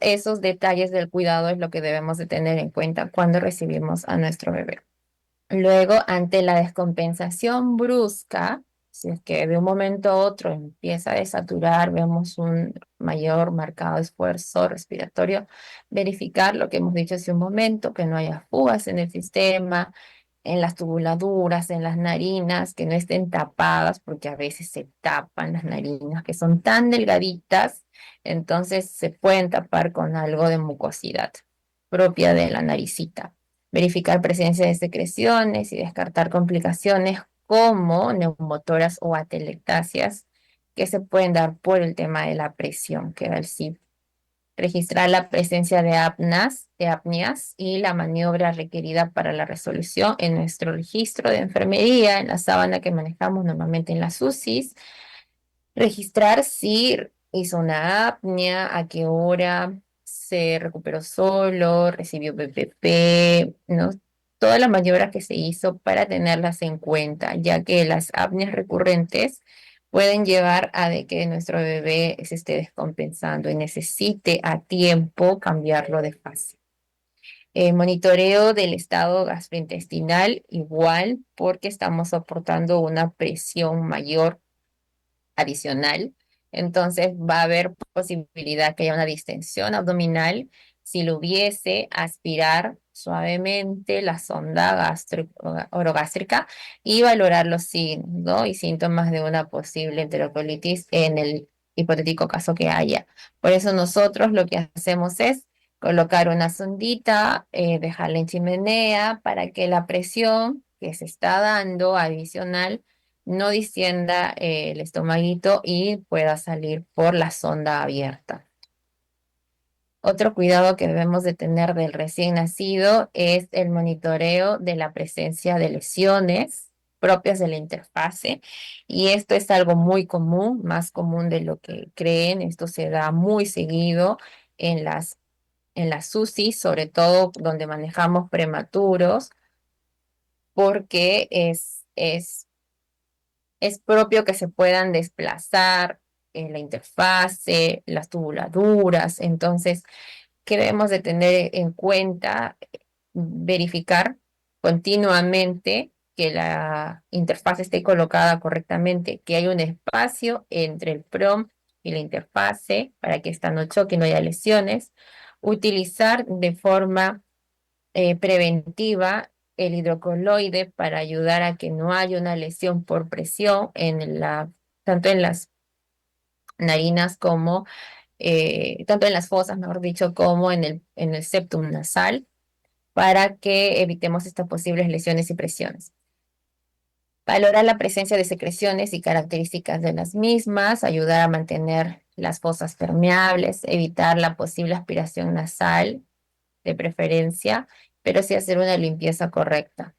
esos detalles del cuidado es lo que debemos de tener en cuenta cuando recibimos a nuestro bebé. Luego, ante la descompensación brusca, si es que de un momento a otro empieza a desaturar, vemos un mayor marcado esfuerzo respiratorio, verificar lo que hemos dicho hace un momento, que no haya fugas en el sistema, en las tubuladuras, en las narinas, que no estén tapadas, porque a veces se tapan las narinas, que son tan delgaditas, entonces se pueden tapar con algo de mucosidad propia de la naricita. Verificar presencia de secreciones y descartar complicaciones como neumotoras o atelectasias que se pueden dar por el tema de la presión que da el SIP. Registrar la presencia de apneas y la maniobra requerida para la resolución en nuestro registro de enfermería, en la sábana que manejamos normalmente en las UCIs. Registrar si hizo una apnea, a qué hora se recuperó solo, recibió PPP, ¿no? Todas las maniobras que se hizo para tenerlas en cuenta, ya que las apneas recurrentes pueden llevar a de que nuestro bebé se esté descompensando y necesite a tiempo cambiarlo de fase. Monitoreo del estado gastrointestinal igual porque estamos soportando una presión mayor adicional. Entonces va a haber posibilidad que haya una distensión abdominal. Si lo hubiese, aspirar suavemente la sonda orogástrica y valorar los signos, ¿no? Y síntomas de una posible enterocolitis en el hipotético caso que haya. Por eso nosotros lo que hacemos es colocar una sondita, dejarla en chimenea para que la presión que se está dando adicional no distienda el estomaguito y pueda salir por la sonda abierta. Otro cuidado que debemos de tener del recién nacido es el monitoreo de la presencia de lesiones propias de la interfase y esto es algo muy común, más común de lo que creen. Esto se da muy seguido en las UCI, sobre todo donde manejamos prematuros, porque es propio que se puedan desplazar en la interfase, las tubuladuras. Entonces, ¿qué debemos de tener en cuenta? Verificar continuamente, que la interfaz esté colocada correctamente, que hay un espacio entre el prompt y la interfase para que esta no choque y no haya lesiones. Utilizar de forma preventiva el hidrocoloide para ayudar a que no haya una lesión por presión tanto en las narinas como, tanto en las fosas, mejor dicho, como en el septum nasal, para que evitemos estas posibles lesiones y presiones. Valorar la presencia de secreciones y características de las mismas, ayudar a mantener las fosas permeables, evitar la posible aspiración nasal de preferencia, pero sí hacer una limpieza correcta.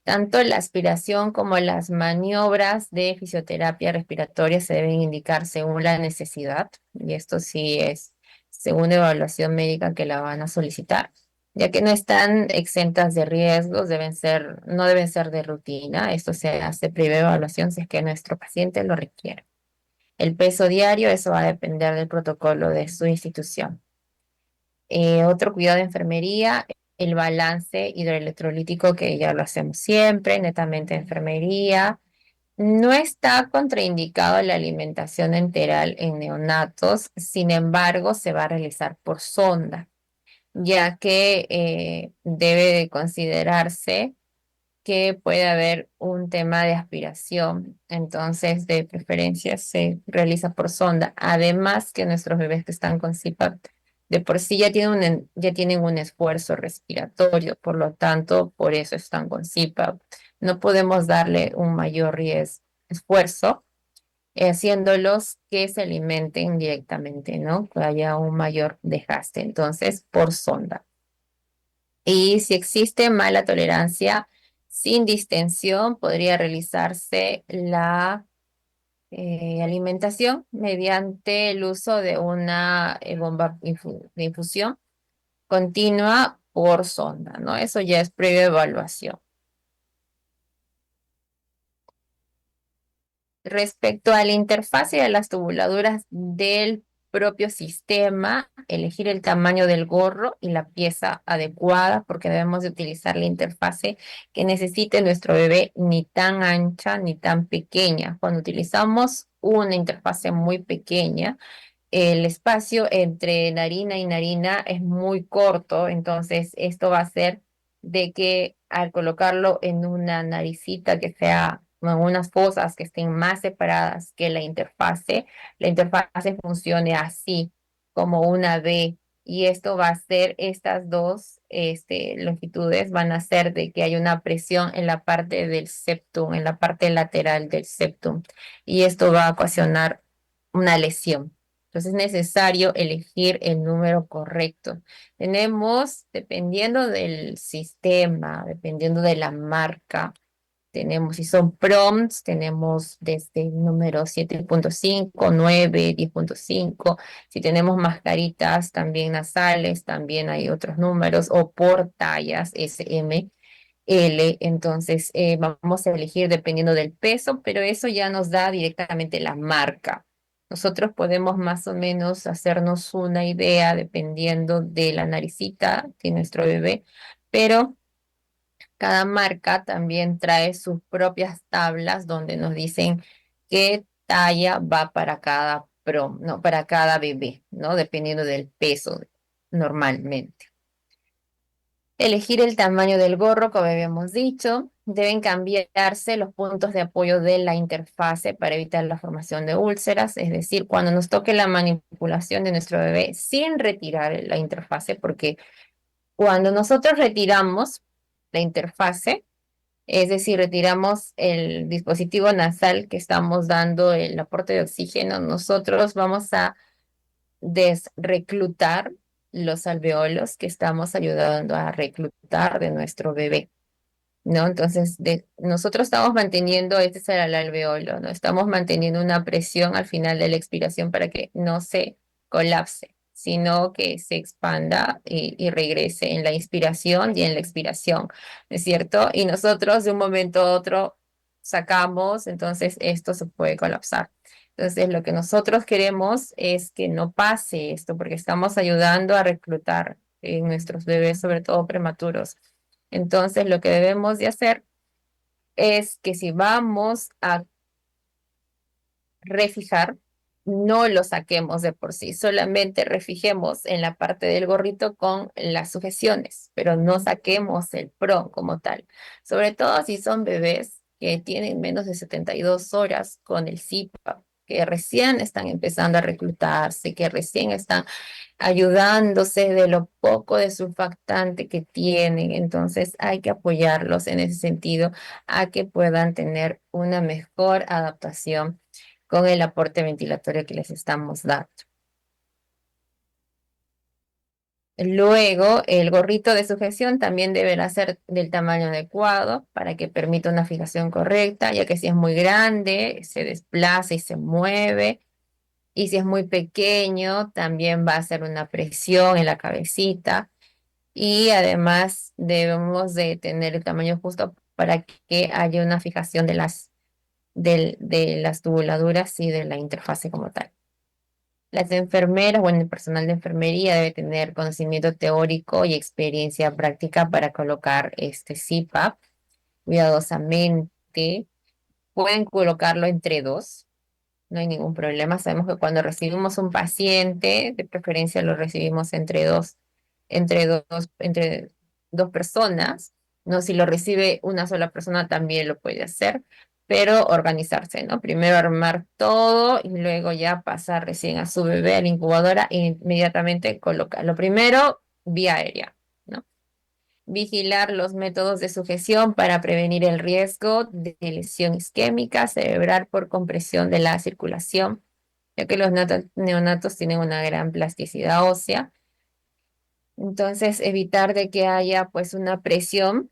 Tanto la aspiración como las maniobras de fisioterapia respiratoria se deben indicar según la necesidad, y esto sí es según evaluación médica que la van a solicitar, ya que no están exentas de riesgos, no deben ser de rutina. Esto se hace previa evaluación si es que nuestro paciente lo requiere. El peso diario, eso va a depender del protocolo de su institución. Otro cuidado de enfermería, el balance hidroelectrolítico, que ya lo hacemos siempre, netamente de enfermería. No está contraindicado la alimentación enteral en neonatos, sin embargo, se va a realizar por sonda, ya que debe de considerarse que puede haber un tema de aspiración, entonces de preferencia se realiza por sonda. Además que nuestros bebés que están con CPAP de por sí ya tienen un esfuerzo respiratorio, por lo tanto, por eso están con CPAP. No podemos darle un mayor esfuerzo, haciéndolos que se alimenten directamente, ¿no? Que haya un mayor desgaste, entonces por sonda. Y si existe mala tolerancia sin distensión, podría realizarse la alimentación mediante el uso de una bomba de infusión continua por sonda, ¿no? Eso ya es previa evaluación. Respecto a la interfaz y a las tubuladuras del propio sistema, elegir el tamaño del gorro y la pieza adecuada, porque debemos de utilizar la interfase que necesite nuestro bebé, ni tan ancha ni tan pequeña. Cuando utilizamos una interfase muy pequeña, el espacio entre narina y narina es muy corto, entonces esto va a hacer de que al colocarlo en una naricita que sea, o en unas fosas que estén más separadas que la interfase funcione así, como una V, y esto va a hacer, estas dos longitudes van a hacer de que haya una presión en la parte del septum, en la parte lateral del septum, y esto va a ocasionar una lesión. Entonces es necesario elegir el número correcto. Tenemos, dependiendo del sistema, dependiendo de la marca, tenemos, si son prompts, tenemos desde el número 7.5, 9, 10.5. Si tenemos mascaritas también nasales, también hay otros números, o por tallas S, M, L. Entonces vamos a elegir dependiendo del peso, pero eso ya nos da directamente la marca. Nosotros podemos más o menos hacernos una idea dependiendo de la naricita de nuestro bebé, pero cada marca también trae sus propias tablas donde nos dicen qué talla va para cada no, para cada bebé, ¿no? Dependiendo del peso normalmente. Elegir el tamaño del gorro, como habíamos dicho. Deben cambiarse los puntos de apoyo de la interfase para evitar la formación de úlceras, es decir, cuando nos toque la manipulación de nuestro bebé sin retirar la interfase, porque cuando nosotros retiramos la interfase, es decir, retiramos el dispositivo nasal que estamos dando el aporte de oxígeno, nosotros vamos a desreclutar los alveolos que estamos ayudando a reclutar de nuestro bebé, ¿no? Entonces, nosotros estamos manteniendo, este es el alveolo, ¿no? Estamos manteniendo una presión al final de la expiración para que no se colapse, sino que se expanda y regrese en la inspiración y en la expiración, ¿no es cierto? Y nosotros de un momento a otro sacamos, entonces esto se puede colapsar. Entonces, lo que nosotros queremos es que no pase esto, porque estamos ayudando a reclutar en nuestros bebés, sobre todo prematuros. Entonces, lo que debemos de hacer es que si vamos a refijar, no lo saquemos de por sí, solamente refijemos en la parte del gorrito con las sujeciones, pero no saquemos el PRO como tal. Sobre todo si son bebés que tienen menos de 72 horas con el CIPAP, que recién están empezando a reclutarse, que recién están ayudándose de lo poco de surfactante que tienen. Entonces hay que apoyarlos en ese sentido a que puedan tener una mejor adaptación con el aporte ventilatorio que les estamos dando. Luego, el gorrito de sujeción también deberá ser del tamaño adecuado para que permita una fijación correcta, ya que si es muy grande, se desplaza y se mueve. Y si es muy pequeño, también va a hacer una presión en la cabecita. Y además debemos de tener el tamaño justo para que haya una fijación de las tubuladuras y de la interfase como tal. Las enfermeras, bueno, el personal de enfermería debe tener conocimiento teórico y experiencia práctica para colocar este CPAP cuidadosamente. Pueden colocarlo entre dos, no hay ningún problema. Sabemos que cuando recibimos un paciente, de preferencia lo recibimos entre dos personas, ¿no? Si lo recibe una sola persona también lo puede hacer, pero organizarse, ¿no? Primero armar todo y luego ya pasar recién a su bebé a la incubadora e inmediatamente colocarlo. Primero, vía aérea, ¿no? Vigilar los métodos de sujeción para prevenir el riesgo de lesión isquémica cerebral por compresión de la circulación, ya que los neonatos tienen una gran plasticidad ósea. Entonces, evitar de que haya pues una presión.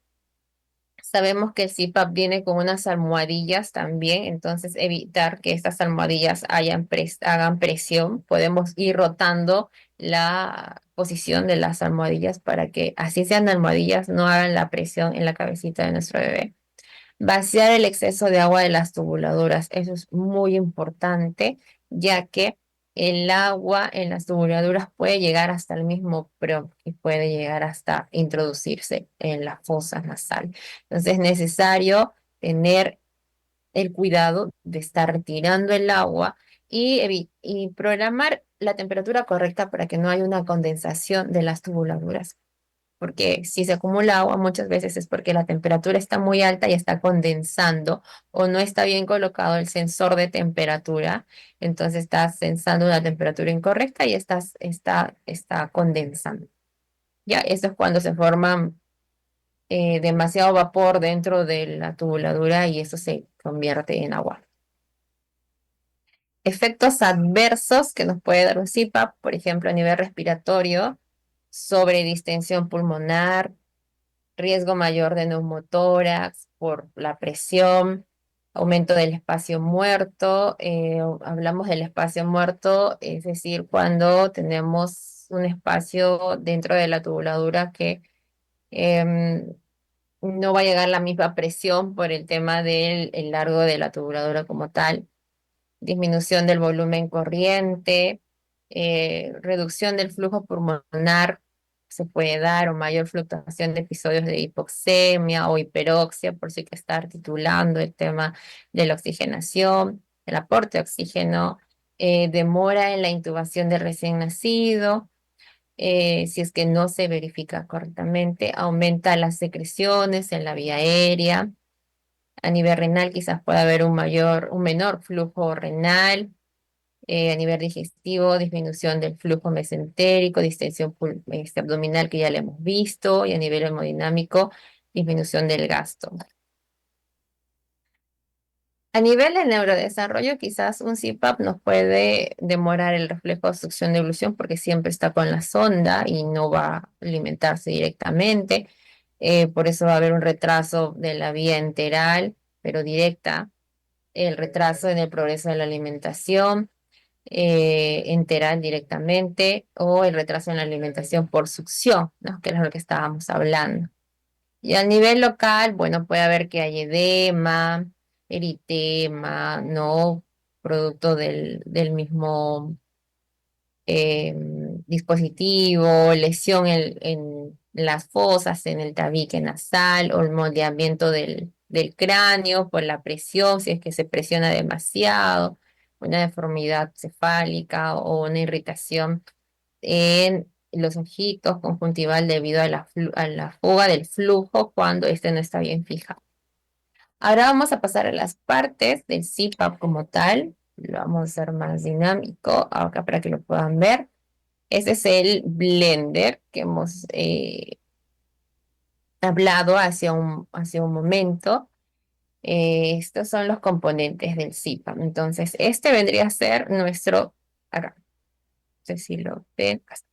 Sabemos que el CPAP viene con unas almohadillas también, entonces evitar que estas almohadillas hagan presión. Podemos ir rotando la posición de las almohadillas para que así sean almohadillas, no hagan la presión en la cabecita de nuestro bebé. Vaciar el exceso de agua de las tubuladuras, eso es muy importante, ya que el agua en las tubuladuras puede llegar hasta el mismo PRO y puede llegar hasta introducirse en la fosa nasal. Entonces es necesario tener el cuidado de estar retirando el agua y programar la temperatura correcta para que no haya una condensación de las tubuladuras, porque si se acumula agua muchas veces es porque la temperatura está muy alta y está condensando o no está bien colocado el sensor de temperatura, entonces estás sensando una temperatura incorrecta y está condensando. Ya, eso es cuando se forma demasiado vapor dentro de la tubuladura y eso se convierte en agua. Efectos adversos que nos puede dar un CPAP, por ejemplo, a nivel respiratorio, sobredistensión pulmonar, riesgo mayor de neumotórax por la presión, aumento del espacio muerto. Hablamos del espacio muerto, es decir, cuando tenemos un espacio dentro de la tubuladura que em, no va a llegar la misma presión por el tema del el largo de la tubuladura como tal, disminución del volumen corriente, reducción del flujo pulmonar se puede dar o mayor fluctuación de episodios de hipoxemia o hiperoxia por si que está titulando el tema de la oxigenación, el aporte de oxígeno, demora en la intubación del recién nacido. Si es que no se verifica correctamente, aumenta las secreciones en la vía aérea, a nivel renal quizás pueda haber un menor flujo renal, a nivel digestivo, disminución del flujo mesentérico, distensión abdominal que ya le hemos visto, y a nivel hemodinámico, disminución del gasto. A nivel de neurodesarrollo, quizás un CPAP nos puede demorar el reflejo de succión de evolución porque siempre está con la sonda y no va a alimentarse directamente. Por eso va a haber un retraso de la vía enteral, pero directa, el retraso en el progreso de la alimentación enteral directamente o el retraso en la alimentación por succión, ¿no? Que es lo que estábamos hablando. Y a nivel local, bueno, puede haber que hay edema, eritema, ¿no? Producto del mismo eh, dispositivo, lesión las fosas en el tabique nasal o el moldeamiento del cráneo por la presión, si es que se presiona demasiado, una deformidad cefálica o una irritación en los ojitos conjuntival debido a a la fuga del flujo cuando este no está bien fijado. Ahora vamos a pasar a las partes del CPAP como tal. Lo vamos a hacer más dinámico acá para que lo puedan ver. Este es el blender que hemos hablado hace un momento. Estos son los componentes del CPAP. Entonces, este vendría a ser nuestro, acá, no sé si lo ven, acá está.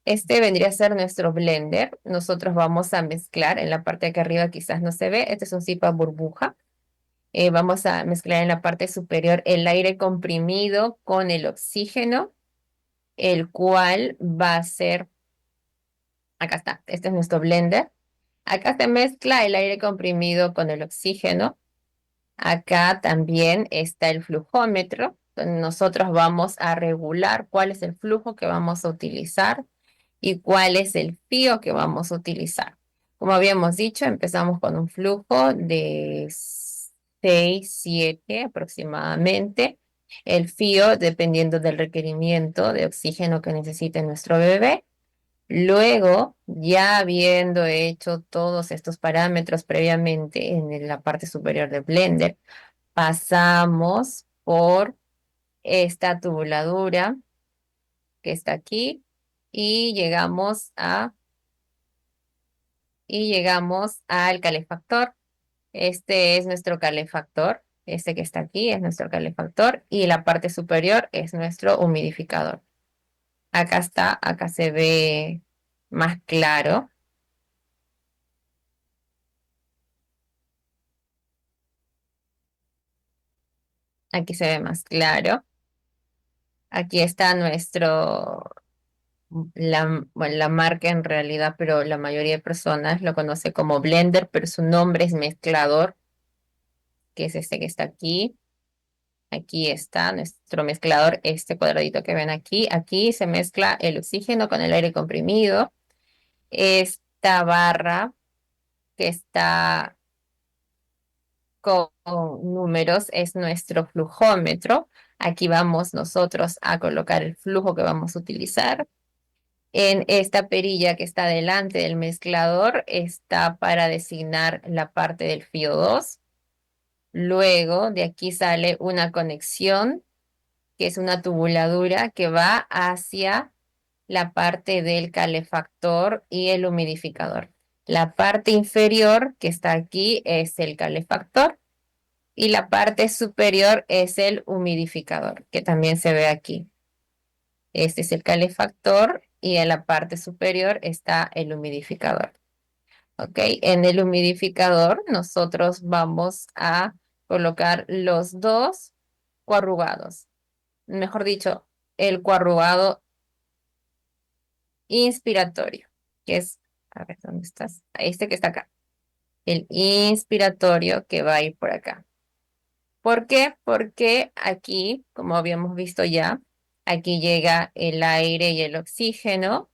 Este vendría a ser nuestro blender. Nosotros vamos a mezclar en la parte de acá arriba, quizás no se ve. Este es un CPAP burbuja. Vamos a mezclar en la parte superior el aire comprimido con el oxígeno, el cual va a ser, acá está, este es nuestro blender. Acá se mezcla el aire comprimido con el oxígeno. Acá también está el flujómetro, donde nosotros vamos a regular cuál es el flujo que vamos a utilizar y cuál es el fío que vamos a utilizar. Como habíamos dicho, empezamos con un flujo de 6 7 aproximadamente. El fío, dependiendo del requerimiento de oxígeno que necesite nuestro bebé. Luego, ya habiendo hecho todos estos parámetros previamente en la parte superior del Blender, pasamos por esta tubuladura que está aquí y llegamos al calefactor. Este es nuestro calefactor. Este que está aquí es nuestro calefactor y la parte superior es nuestro humidificador. Acá está, acá se ve más claro. Aquí se ve más claro. Aquí está bueno, la marca en realidad, pero la mayoría de personas lo conoce como blender, pero su nombre es mezclador, que es este que está aquí. Aquí está nuestro mezclador, este cuadradito que ven aquí. Aquí se mezcla el oxígeno con el aire comprimido. Esta barra que está con números es nuestro flujómetro. Aquí vamos nosotros a colocar el flujo que vamos a utilizar. En esta perilla que está delante del mezclador está para designar la parte del FIO 2. Luego de aquí sale una conexión, que es una tubuladura que va hacia la parte del calefactor y el humidificador. La parte inferior que está aquí es el calefactor y la parte superior es el humidificador, que también se ve aquí. Este es el calefactor y en la parte superior está el humidificador. ¿Ok? En el humidificador nosotros vamos a colocar los dos coarrugados. Mejor dicho, el coarrugado inspiratorio, que es, a ver, ¿dónde estás? Este que está acá. El inspiratorio que va a ir por acá. ¿Por qué? Porque aquí, como habíamos visto ya, aquí llega el aire y el oxígeno,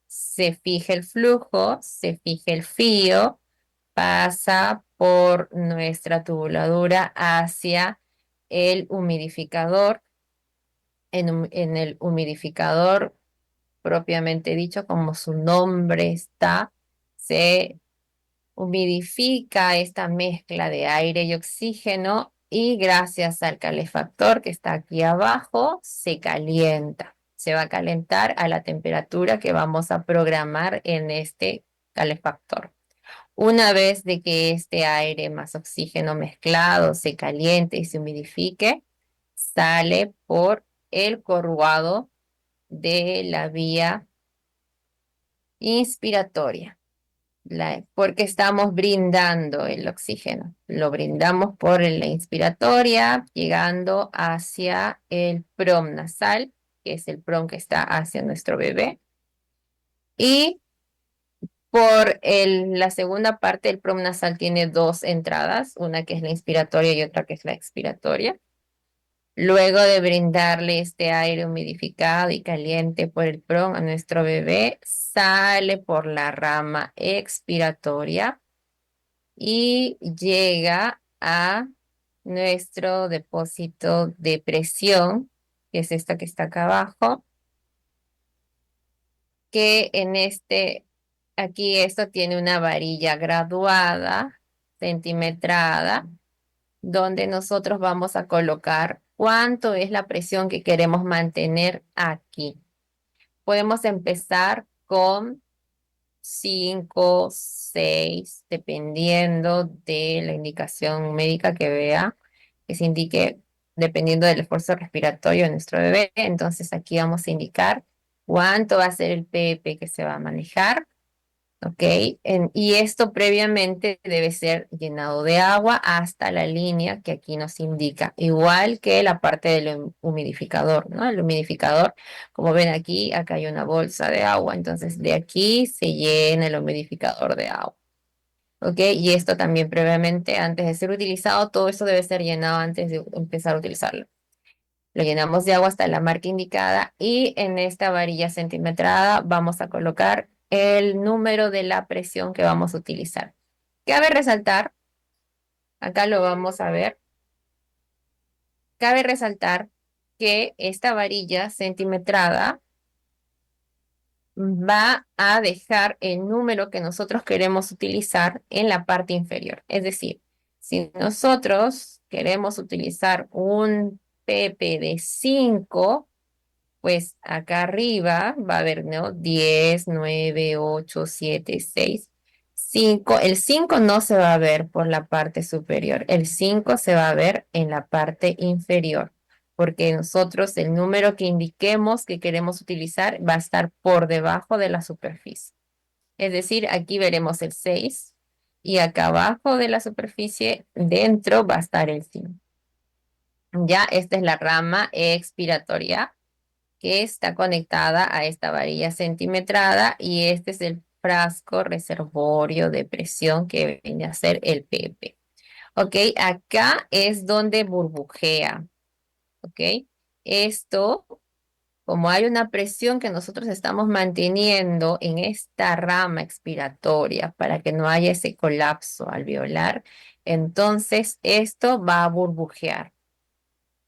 se fija el flujo, se fija el fío, pasa por nuestra tubuladura hacia el humidificador. En el humidificador, propiamente dicho, como su nombre está, se humidifica esta mezcla de aire y oxígeno y gracias al calefactor que está aquí abajo, se calienta. Se va a calentar a la temperatura que vamos a programar en este calefactor. Una vez de que este aire más oxígeno mezclado se caliente y se humidifique, sale por el corrugado de la vía inspiratoria, porque estamos brindando el oxígeno. Lo brindamos por la inspiratoria, llegando hacia el prom nasal, que es el prom que está hacia nuestro bebé. Y la segunda parte, el prom nasal tiene dos entradas, una que es la inspiratoria y otra que es la expiratoria. Luego de brindarle este aire humidificado y caliente por el PRON a nuestro bebé, sale por la rama expiratoria y llega a nuestro depósito de presión, que es esta que está acá abajo, que aquí esto tiene una varilla graduada, centimetrada, donde nosotros vamos a colocar cuánto es la presión que queremos mantener aquí. Podemos empezar con 5, 6, dependiendo de la indicación médica que vea, que se indique dependiendo del esfuerzo respiratorio de nuestro bebé. Entonces aquí vamos a indicar cuánto va a ser el PP que se va a manejar. ¿Ok? Y esto previamente debe ser llenado de agua hasta la línea que aquí nos indica, igual que la parte del humidificador, ¿no? El humidificador, como ven aquí, acá hay una bolsa de agua, entonces de aquí se llena el humidificador de agua. ¿Ok? Y esto también previamente, antes de ser utilizado, todo esto debe ser llenado antes de empezar a utilizarlo. Lo llenamos de agua hasta la marca indicada y en esta varilla centimetrada vamos a colocar el número de la presión que vamos a utilizar. Cabe resaltar, acá lo vamos a ver, cabe resaltar que esta varilla centimetrada va a dejar el número que nosotros queremos utilizar en la parte inferior. Es decir, si nosotros queremos utilizar un PP de 5, pues acá arriba va a haber, ¿no? 10, 9, 8, 7, 6, 5. El 5 no se va a ver por la parte superior. El 5 se va a ver en la parte inferior, porque nosotros el número que indiquemos que queremos utilizar va a estar por debajo de la superficie. Es decir, aquí veremos el 6 y acá abajo de la superficie, dentro va a estar el 5. Ya, esta es la rama expiratoria que está conectada a esta varilla centimetrada y este es el frasco reservorio de presión que viene a ser el PP. Ok, acá es donde burbujea. Ok, esto, como hay una presión que nosotros estamos manteniendo en esta rama expiratoria para que no haya ese colapso alveolar, entonces esto va a burbujear.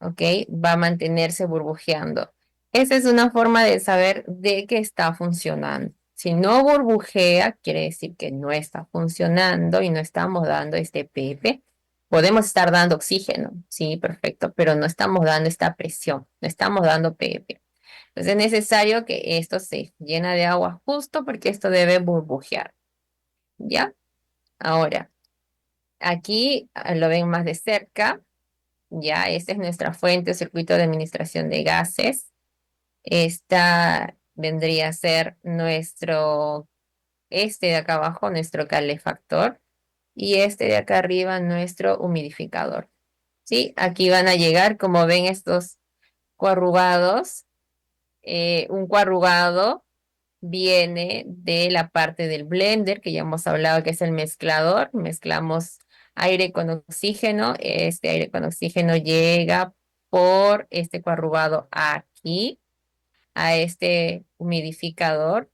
¿Ok? Va a mantenerse burbujeando. Esa es una forma de saber de que está funcionando. Si no burbujea, quiere decir que no está funcionando y no estamos dando este PP. Podemos estar dando oxígeno, sí, perfecto, pero no estamos dando esta presión, no estamos dando PP. Entonces es necesario que esto se llene de agua justo porque esto debe burbujear, ¿ya? Ahora, aquí lo ven más de cerca. Ya, esta es nuestra fuente o circuito de administración de gases. Esta vendría a ser este de acá abajo, nuestro calefactor, y este de acá arriba, nuestro humidificador. ¿Sí? Aquí van a llegar, como ven, estos coarrugados. Un coarrugado viene de la parte del blender, que ya hemos hablado que es el mezclador. Mezclamos aire con oxígeno. Este aire con oxígeno llega por este coarrugado aquí, a este humidificador.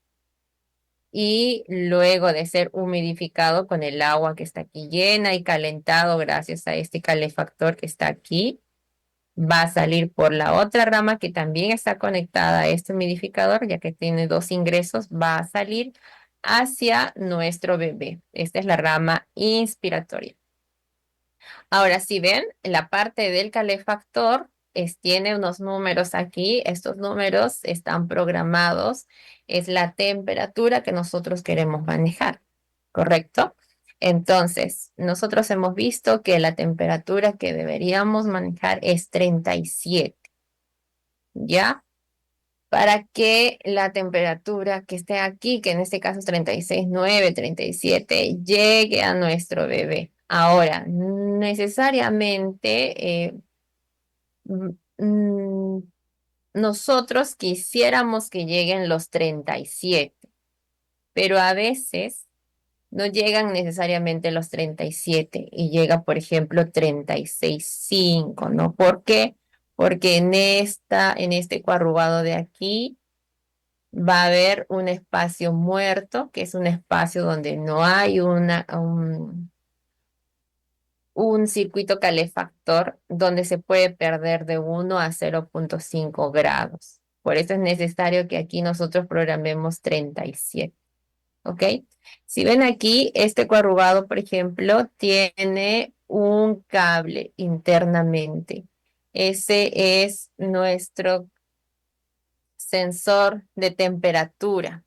Y luego de ser humidificado con el agua que está aquí llena y calentado gracias a este calefactor que está aquí, va a salir por la otra rama que también está conectada a este humidificador, ya que tiene dos ingresos, va a salir hacia nuestro bebé. Esta es la rama inspiratoria. Ahora, si ven, la parte del calefactor tiene unos números aquí. Estos números están programados. Es la temperatura que nosotros queremos manejar, ¿correcto? Entonces, nosotros hemos visto que la temperatura que deberíamos manejar es 37, ¿ya? Para que la temperatura que esté aquí, que en este caso es 36,9, 37, llegue a nuestro bebé. Ahora, necesariamente mm, mm, nosotros quisiéramos que lleguen los 37, pero a veces no llegan necesariamente los 37 y llega, por ejemplo, 36,5, ¿no? ¿Por qué? porque en este coarrugado de aquí va a haber un espacio muerto, que es un espacio donde no hay un circuito calefactor donde se puede perder de 1 a 0,5 grados. Por eso es necesario que aquí nosotros programemos 37. ¿Ok? Si ven aquí, este coarrugado, por ejemplo, tiene un cable internamente. Ese es nuestro sensor de temperatura.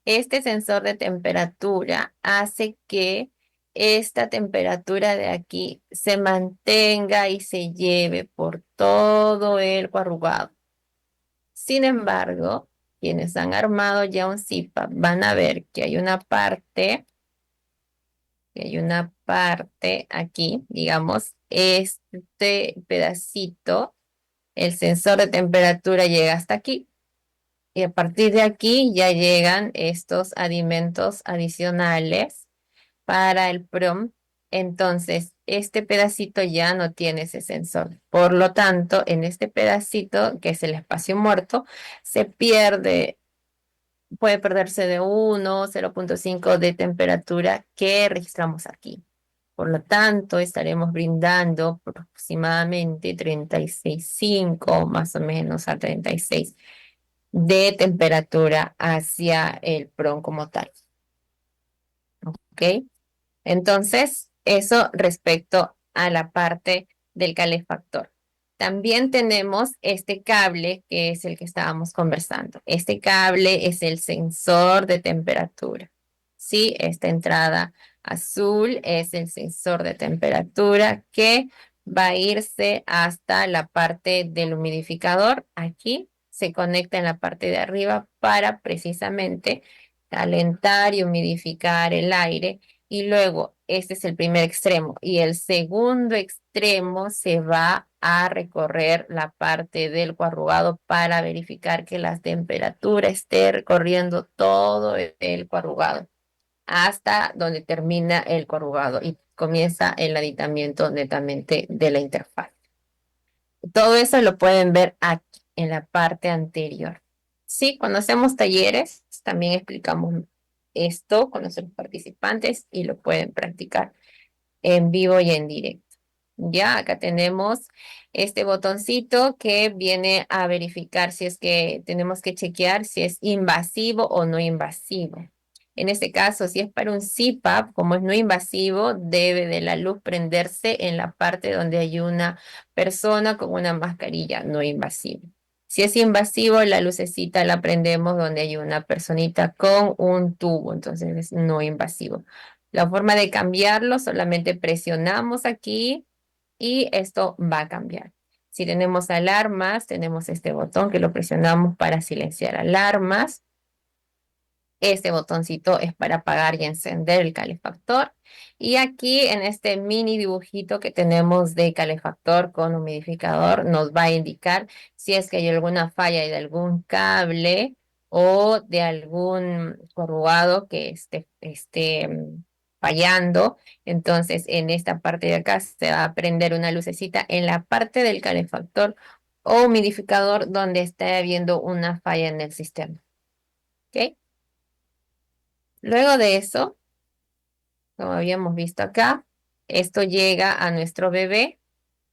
Este sensor de temperatura hace que esta temperatura de aquí se mantenga y se lleve por todo el coarrugado. Sin embargo, quienes han armado ya un zipa van a ver que hay una parte aquí, digamos, este pedacito, el sensor de temperatura llega hasta aquí. Y a partir de aquí ya llegan estos alimentos adicionales para el PROM. Entonces, este pedacito ya no tiene ese sensor. Por lo tanto, en este pedacito, que es el espacio muerto, se pierde, puede perderse de 0,5 de temperatura que registramos aquí. Por lo tanto, estaremos brindando aproximadamente 36,5, más o menos a 36 de temperatura hacia el PROM como tal. ¿Ok? Entonces, eso respecto a la parte del calefactor. También tenemos este cable que es el que estábamos conversando. Este cable es el sensor de temperatura. Sí, esta entrada azul es el sensor de temperatura que va a irse hasta la parte del humidificador. Aquí se conecta en la parte de arriba para precisamente calentar y humidificar el aire, y luego, este es el primer extremo. Y el segundo extremo se va a recorrer la parte del coarrugado para verificar que la temperatura esté recorriendo todo el coarrugado hasta donde termina el coarrugado y comienza el aditamiento netamente de la interfaz. Todo eso lo pueden ver aquí en la parte anterior. Sí, cuando hacemos talleres, también explicamos esto con nuestros participantes y lo pueden practicar en vivo y en directo. Ya, acá tenemos este botoncito que viene a verificar si es que tenemos que chequear si es invasivo o no invasivo. En este caso, si es para un CPAP, como es no invasivo, debe de la luz prenderse en la parte donde hay una persona con una mascarilla no invasiva. Si es invasivo, la lucecita la prendemos donde hay una personita con un tubo, entonces es no invasivo. La forma de cambiarlo, solamente presionamos aquí y esto va a cambiar. Si tenemos alarmas, tenemos este botón que lo presionamos para silenciar alarmas. Este botoncito es para apagar y encender el calefactor. Y aquí en este mini dibujito que tenemos de calefactor con humidificador, nos va a indicar si es que hay alguna falla de algún cable o de algún corrugado que esté fallando. Entonces, en esta parte de acá se va a prender una lucecita en la parte del calefactor o humidificador donde está habiendo una falla en el sistema. ¿Ok? Luego de eso, como habíamos visto acá, esto llega a nuestro bebé.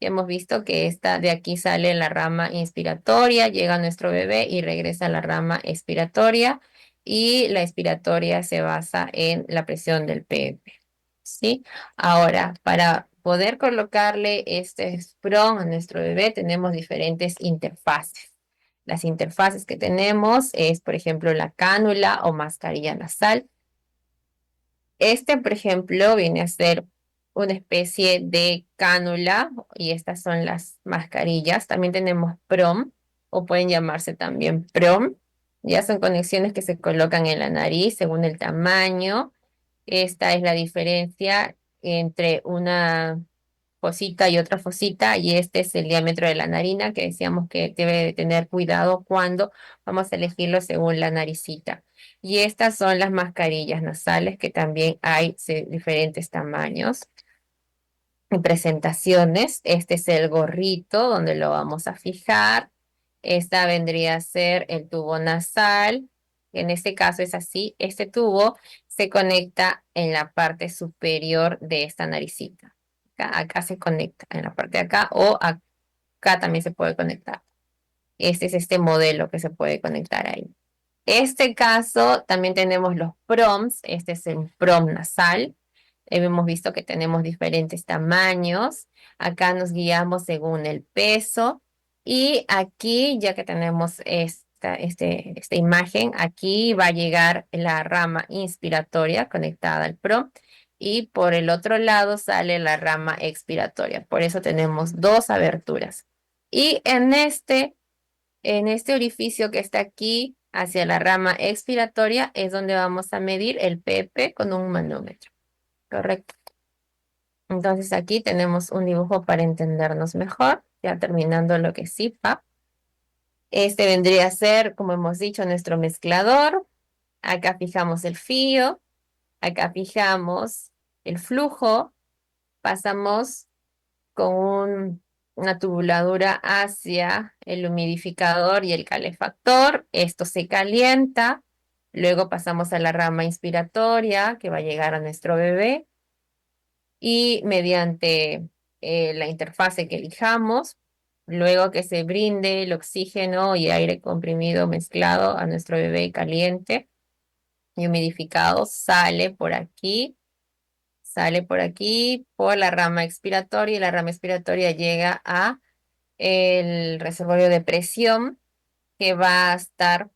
Ya hemos visto que esta de aquí sale la rama inspiratoria, llega a nuestro bebé y regresa a la rama expiratoria. Y la expiratoria se basa en la presión del PEP. ¿Sí? Ahora, para poder colocarle este sprong a nuestro bebé, tenemos diferentes interfaces. Las interfaces que tenemos es, por ejemplo, la cánula o mascarilla nasal. Este, por ejemplo, viene a ser una especie de cánula y estas son las mascarillas. También tenemos PROM o pueden llamarse también PROM. Ya son conexiones que se colocan en la nariz según el tamaño. Esta es la diferencia entre una fosita y otra fosita, y este es el diámetro de la narina que decíamos que debe de tener cuidado cuando vamos a elegirlo según la naricita. Y estas son las mascarillas nasales que también hay de diferentes tamaños. presentaciones. Este es el gorrito donde lo vamos a fijar. Esta vendría a ser el tubo nasal. En este caso es así. Este tubo se conecta en la parte superior de esta naricita. Acá se conecta, en la parte de acá o acá también se puede conectar. Este es este modelo que se puede conectar ahí. Este caso también tenemos los PROMs. Este es el PROM nasal. Hemos visto que tenemos diferentes tamaños. Acá nos guiamos según el peso. Y aquí, ya que tenemos esta imagen, aquí va a llegar la rama inspiratoria conectada al PROM. Y por el otro lado sale la rama expiratoria. Por eso tenemos dos aberturas. Y en este orificio que está aquí hacia la rama expiratoria es donde vamos a medir el PP con un manómetro. Correcto. Entonces aquí tenemos un dibujo para entendernos mejor, ya terminando lo que es SIPA. Este vendría a ser, como hemos dicho, nuestro mezclador. Acá fijamos el fío, acá fijamos el flujo, pasamos con una tubuladura hacia el humidificador y el calefactor. Esto se calienta. Luego pasamos a la rama inspiratoria que va a llegar a nuestro bebé y mediante la interfase que elijamos, luego que se brinde el oxígeno y aire comprimido mezclado a nuestro bebé caliente y humidificado, sale por aquí, por la rama expiratoria y la rama expiratoria llega a el reservorio de presión que va a estar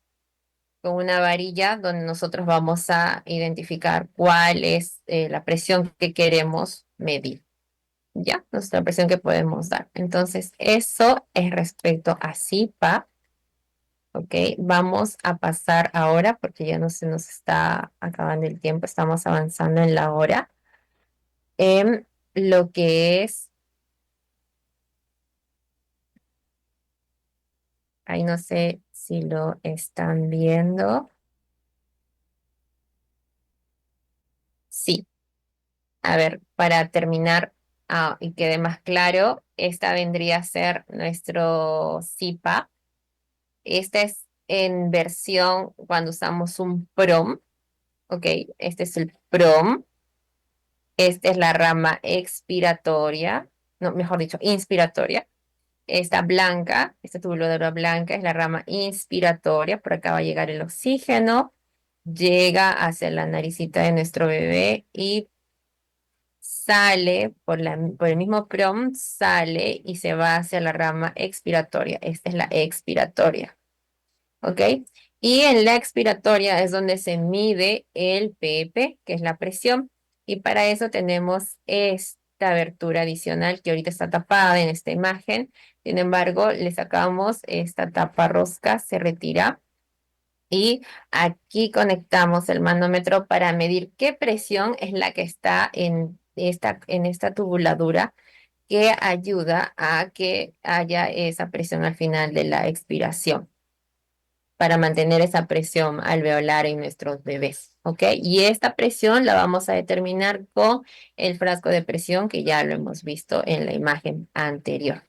con una varilla donde nosotros vamos a identificar cuál es la presión que queremos medir. Ya, nuestra presión que podemos dar. Entonces, eso es respecto a SIPA. Ok, vamos a pasar ahora, porque ya no se nos está acabando el tiempo, estamos avanzando en la hora, en lo que es, ahí no sé si lo están viendo. Sí, a ver, para terminar y quede más claro, esta vendría a ser nuestro SIPA. Esta es en versión cuando usamos un PROM. Ok, este es el PROM. Esta es la rama expiratoria, no, mejor dicho, inspiratoria. Esta blanca, esta tubuladora blanca es la rama inspiratoria. Por acá va a llegar el oxígeno, llega hacia la naricita de nuestro bebé y sale por el mismo PROM, sale y se va hacia la rama expiratoria. Esta es la expiratoria. ¿Ok? Y en la expiratoria es donde se mide el PP, que es la presión, y para eso tenemos esta abertura adicional que ahorita está tapada en esta imagen. Sin embargo, le sacamos esta tapa rosca, se retira y aquí conectamos el manómetro para medir qué presión es la que está en esta tubuladura que ayuda a que haya esa presión al final de la expiración para mantener esa presión alveolar en nuestros bebés, ¿ok? Y esta presión la vamos a determinar con el frasco de presión que ya lo hemos visto en la imagen anterior.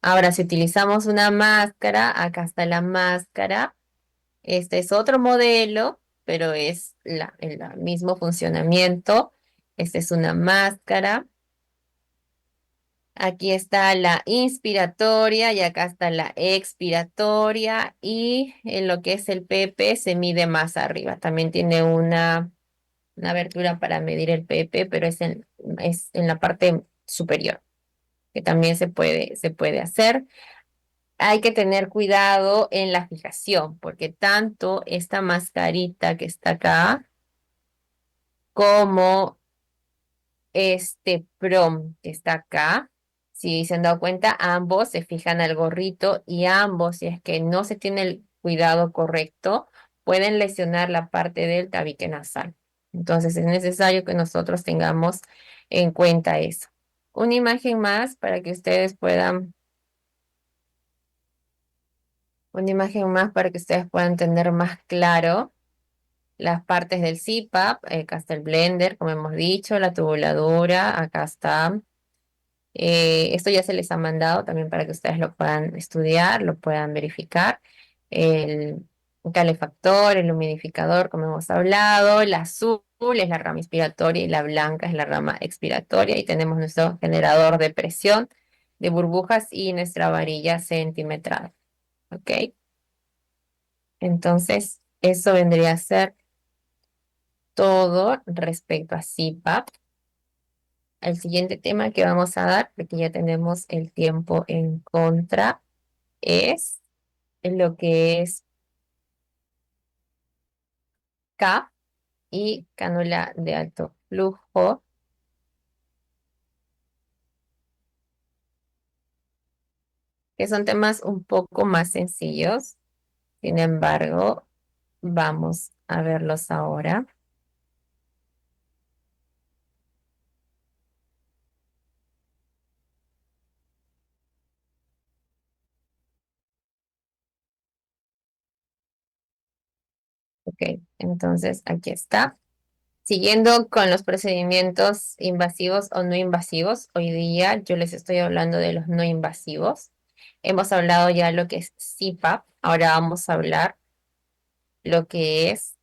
Ahora, si utilizamos una máscara, acá está la máscara. Este es otro modelo, pero es el mismo funcionamiento. Esta es una máscara. Aquí está la inspiratoria y acá está la expiratoria y en lo que es el PP se mide más arriba. También tiene una abertura para medir el PP, pero es en la parte superior, que también se puede hacer. Hay que tener cuidado en la fijación, porque tanto esta mascarita que está acá como este prom que está acá, si se han dado cuenta, ambos se fijan al gorrito y ambos, si es que no se tiene el cuidado correcto, pueden lesionar la parte del tabique nasal. Entonces es necesario que nosotros tengamos en cuenta eso. Una imagen más para que ustedes puedan, una imagen más para que ustedes puedan entender más claro las partes del CPAP. Acá está el blender, como hemos dicho, la tubuladura, acá está. Esto ya se les ha mandado también para que ustedes lo puedan estudiar, lo puedan verificar. El calefactor, el humidificador, como hemos hablado, el azul es la rama inspiratoria y la blanca es la rama expiratoria. Y tenemos nuestro generador de presión de burbujas y nuestra varilla centimetral. ¿Ok? Entonces, eso vendría a ser todo respecto a CPAP. El siguiente tema que vamos a dar, porque ya tenemos el tiempo en contra, es lo que es CAP y cánula de alto flujo, que son temas un poco más sencillos. Sin embargo, vamos a verlos ahora. Ok, entonces aquí está. Siguiendo con los procedimientos invasivos o no invasivos, hoy día yo les estoy hablando de los no invasivos. Hemos hablado ya lo que es CPAP, ahora vamos a hablar lo que es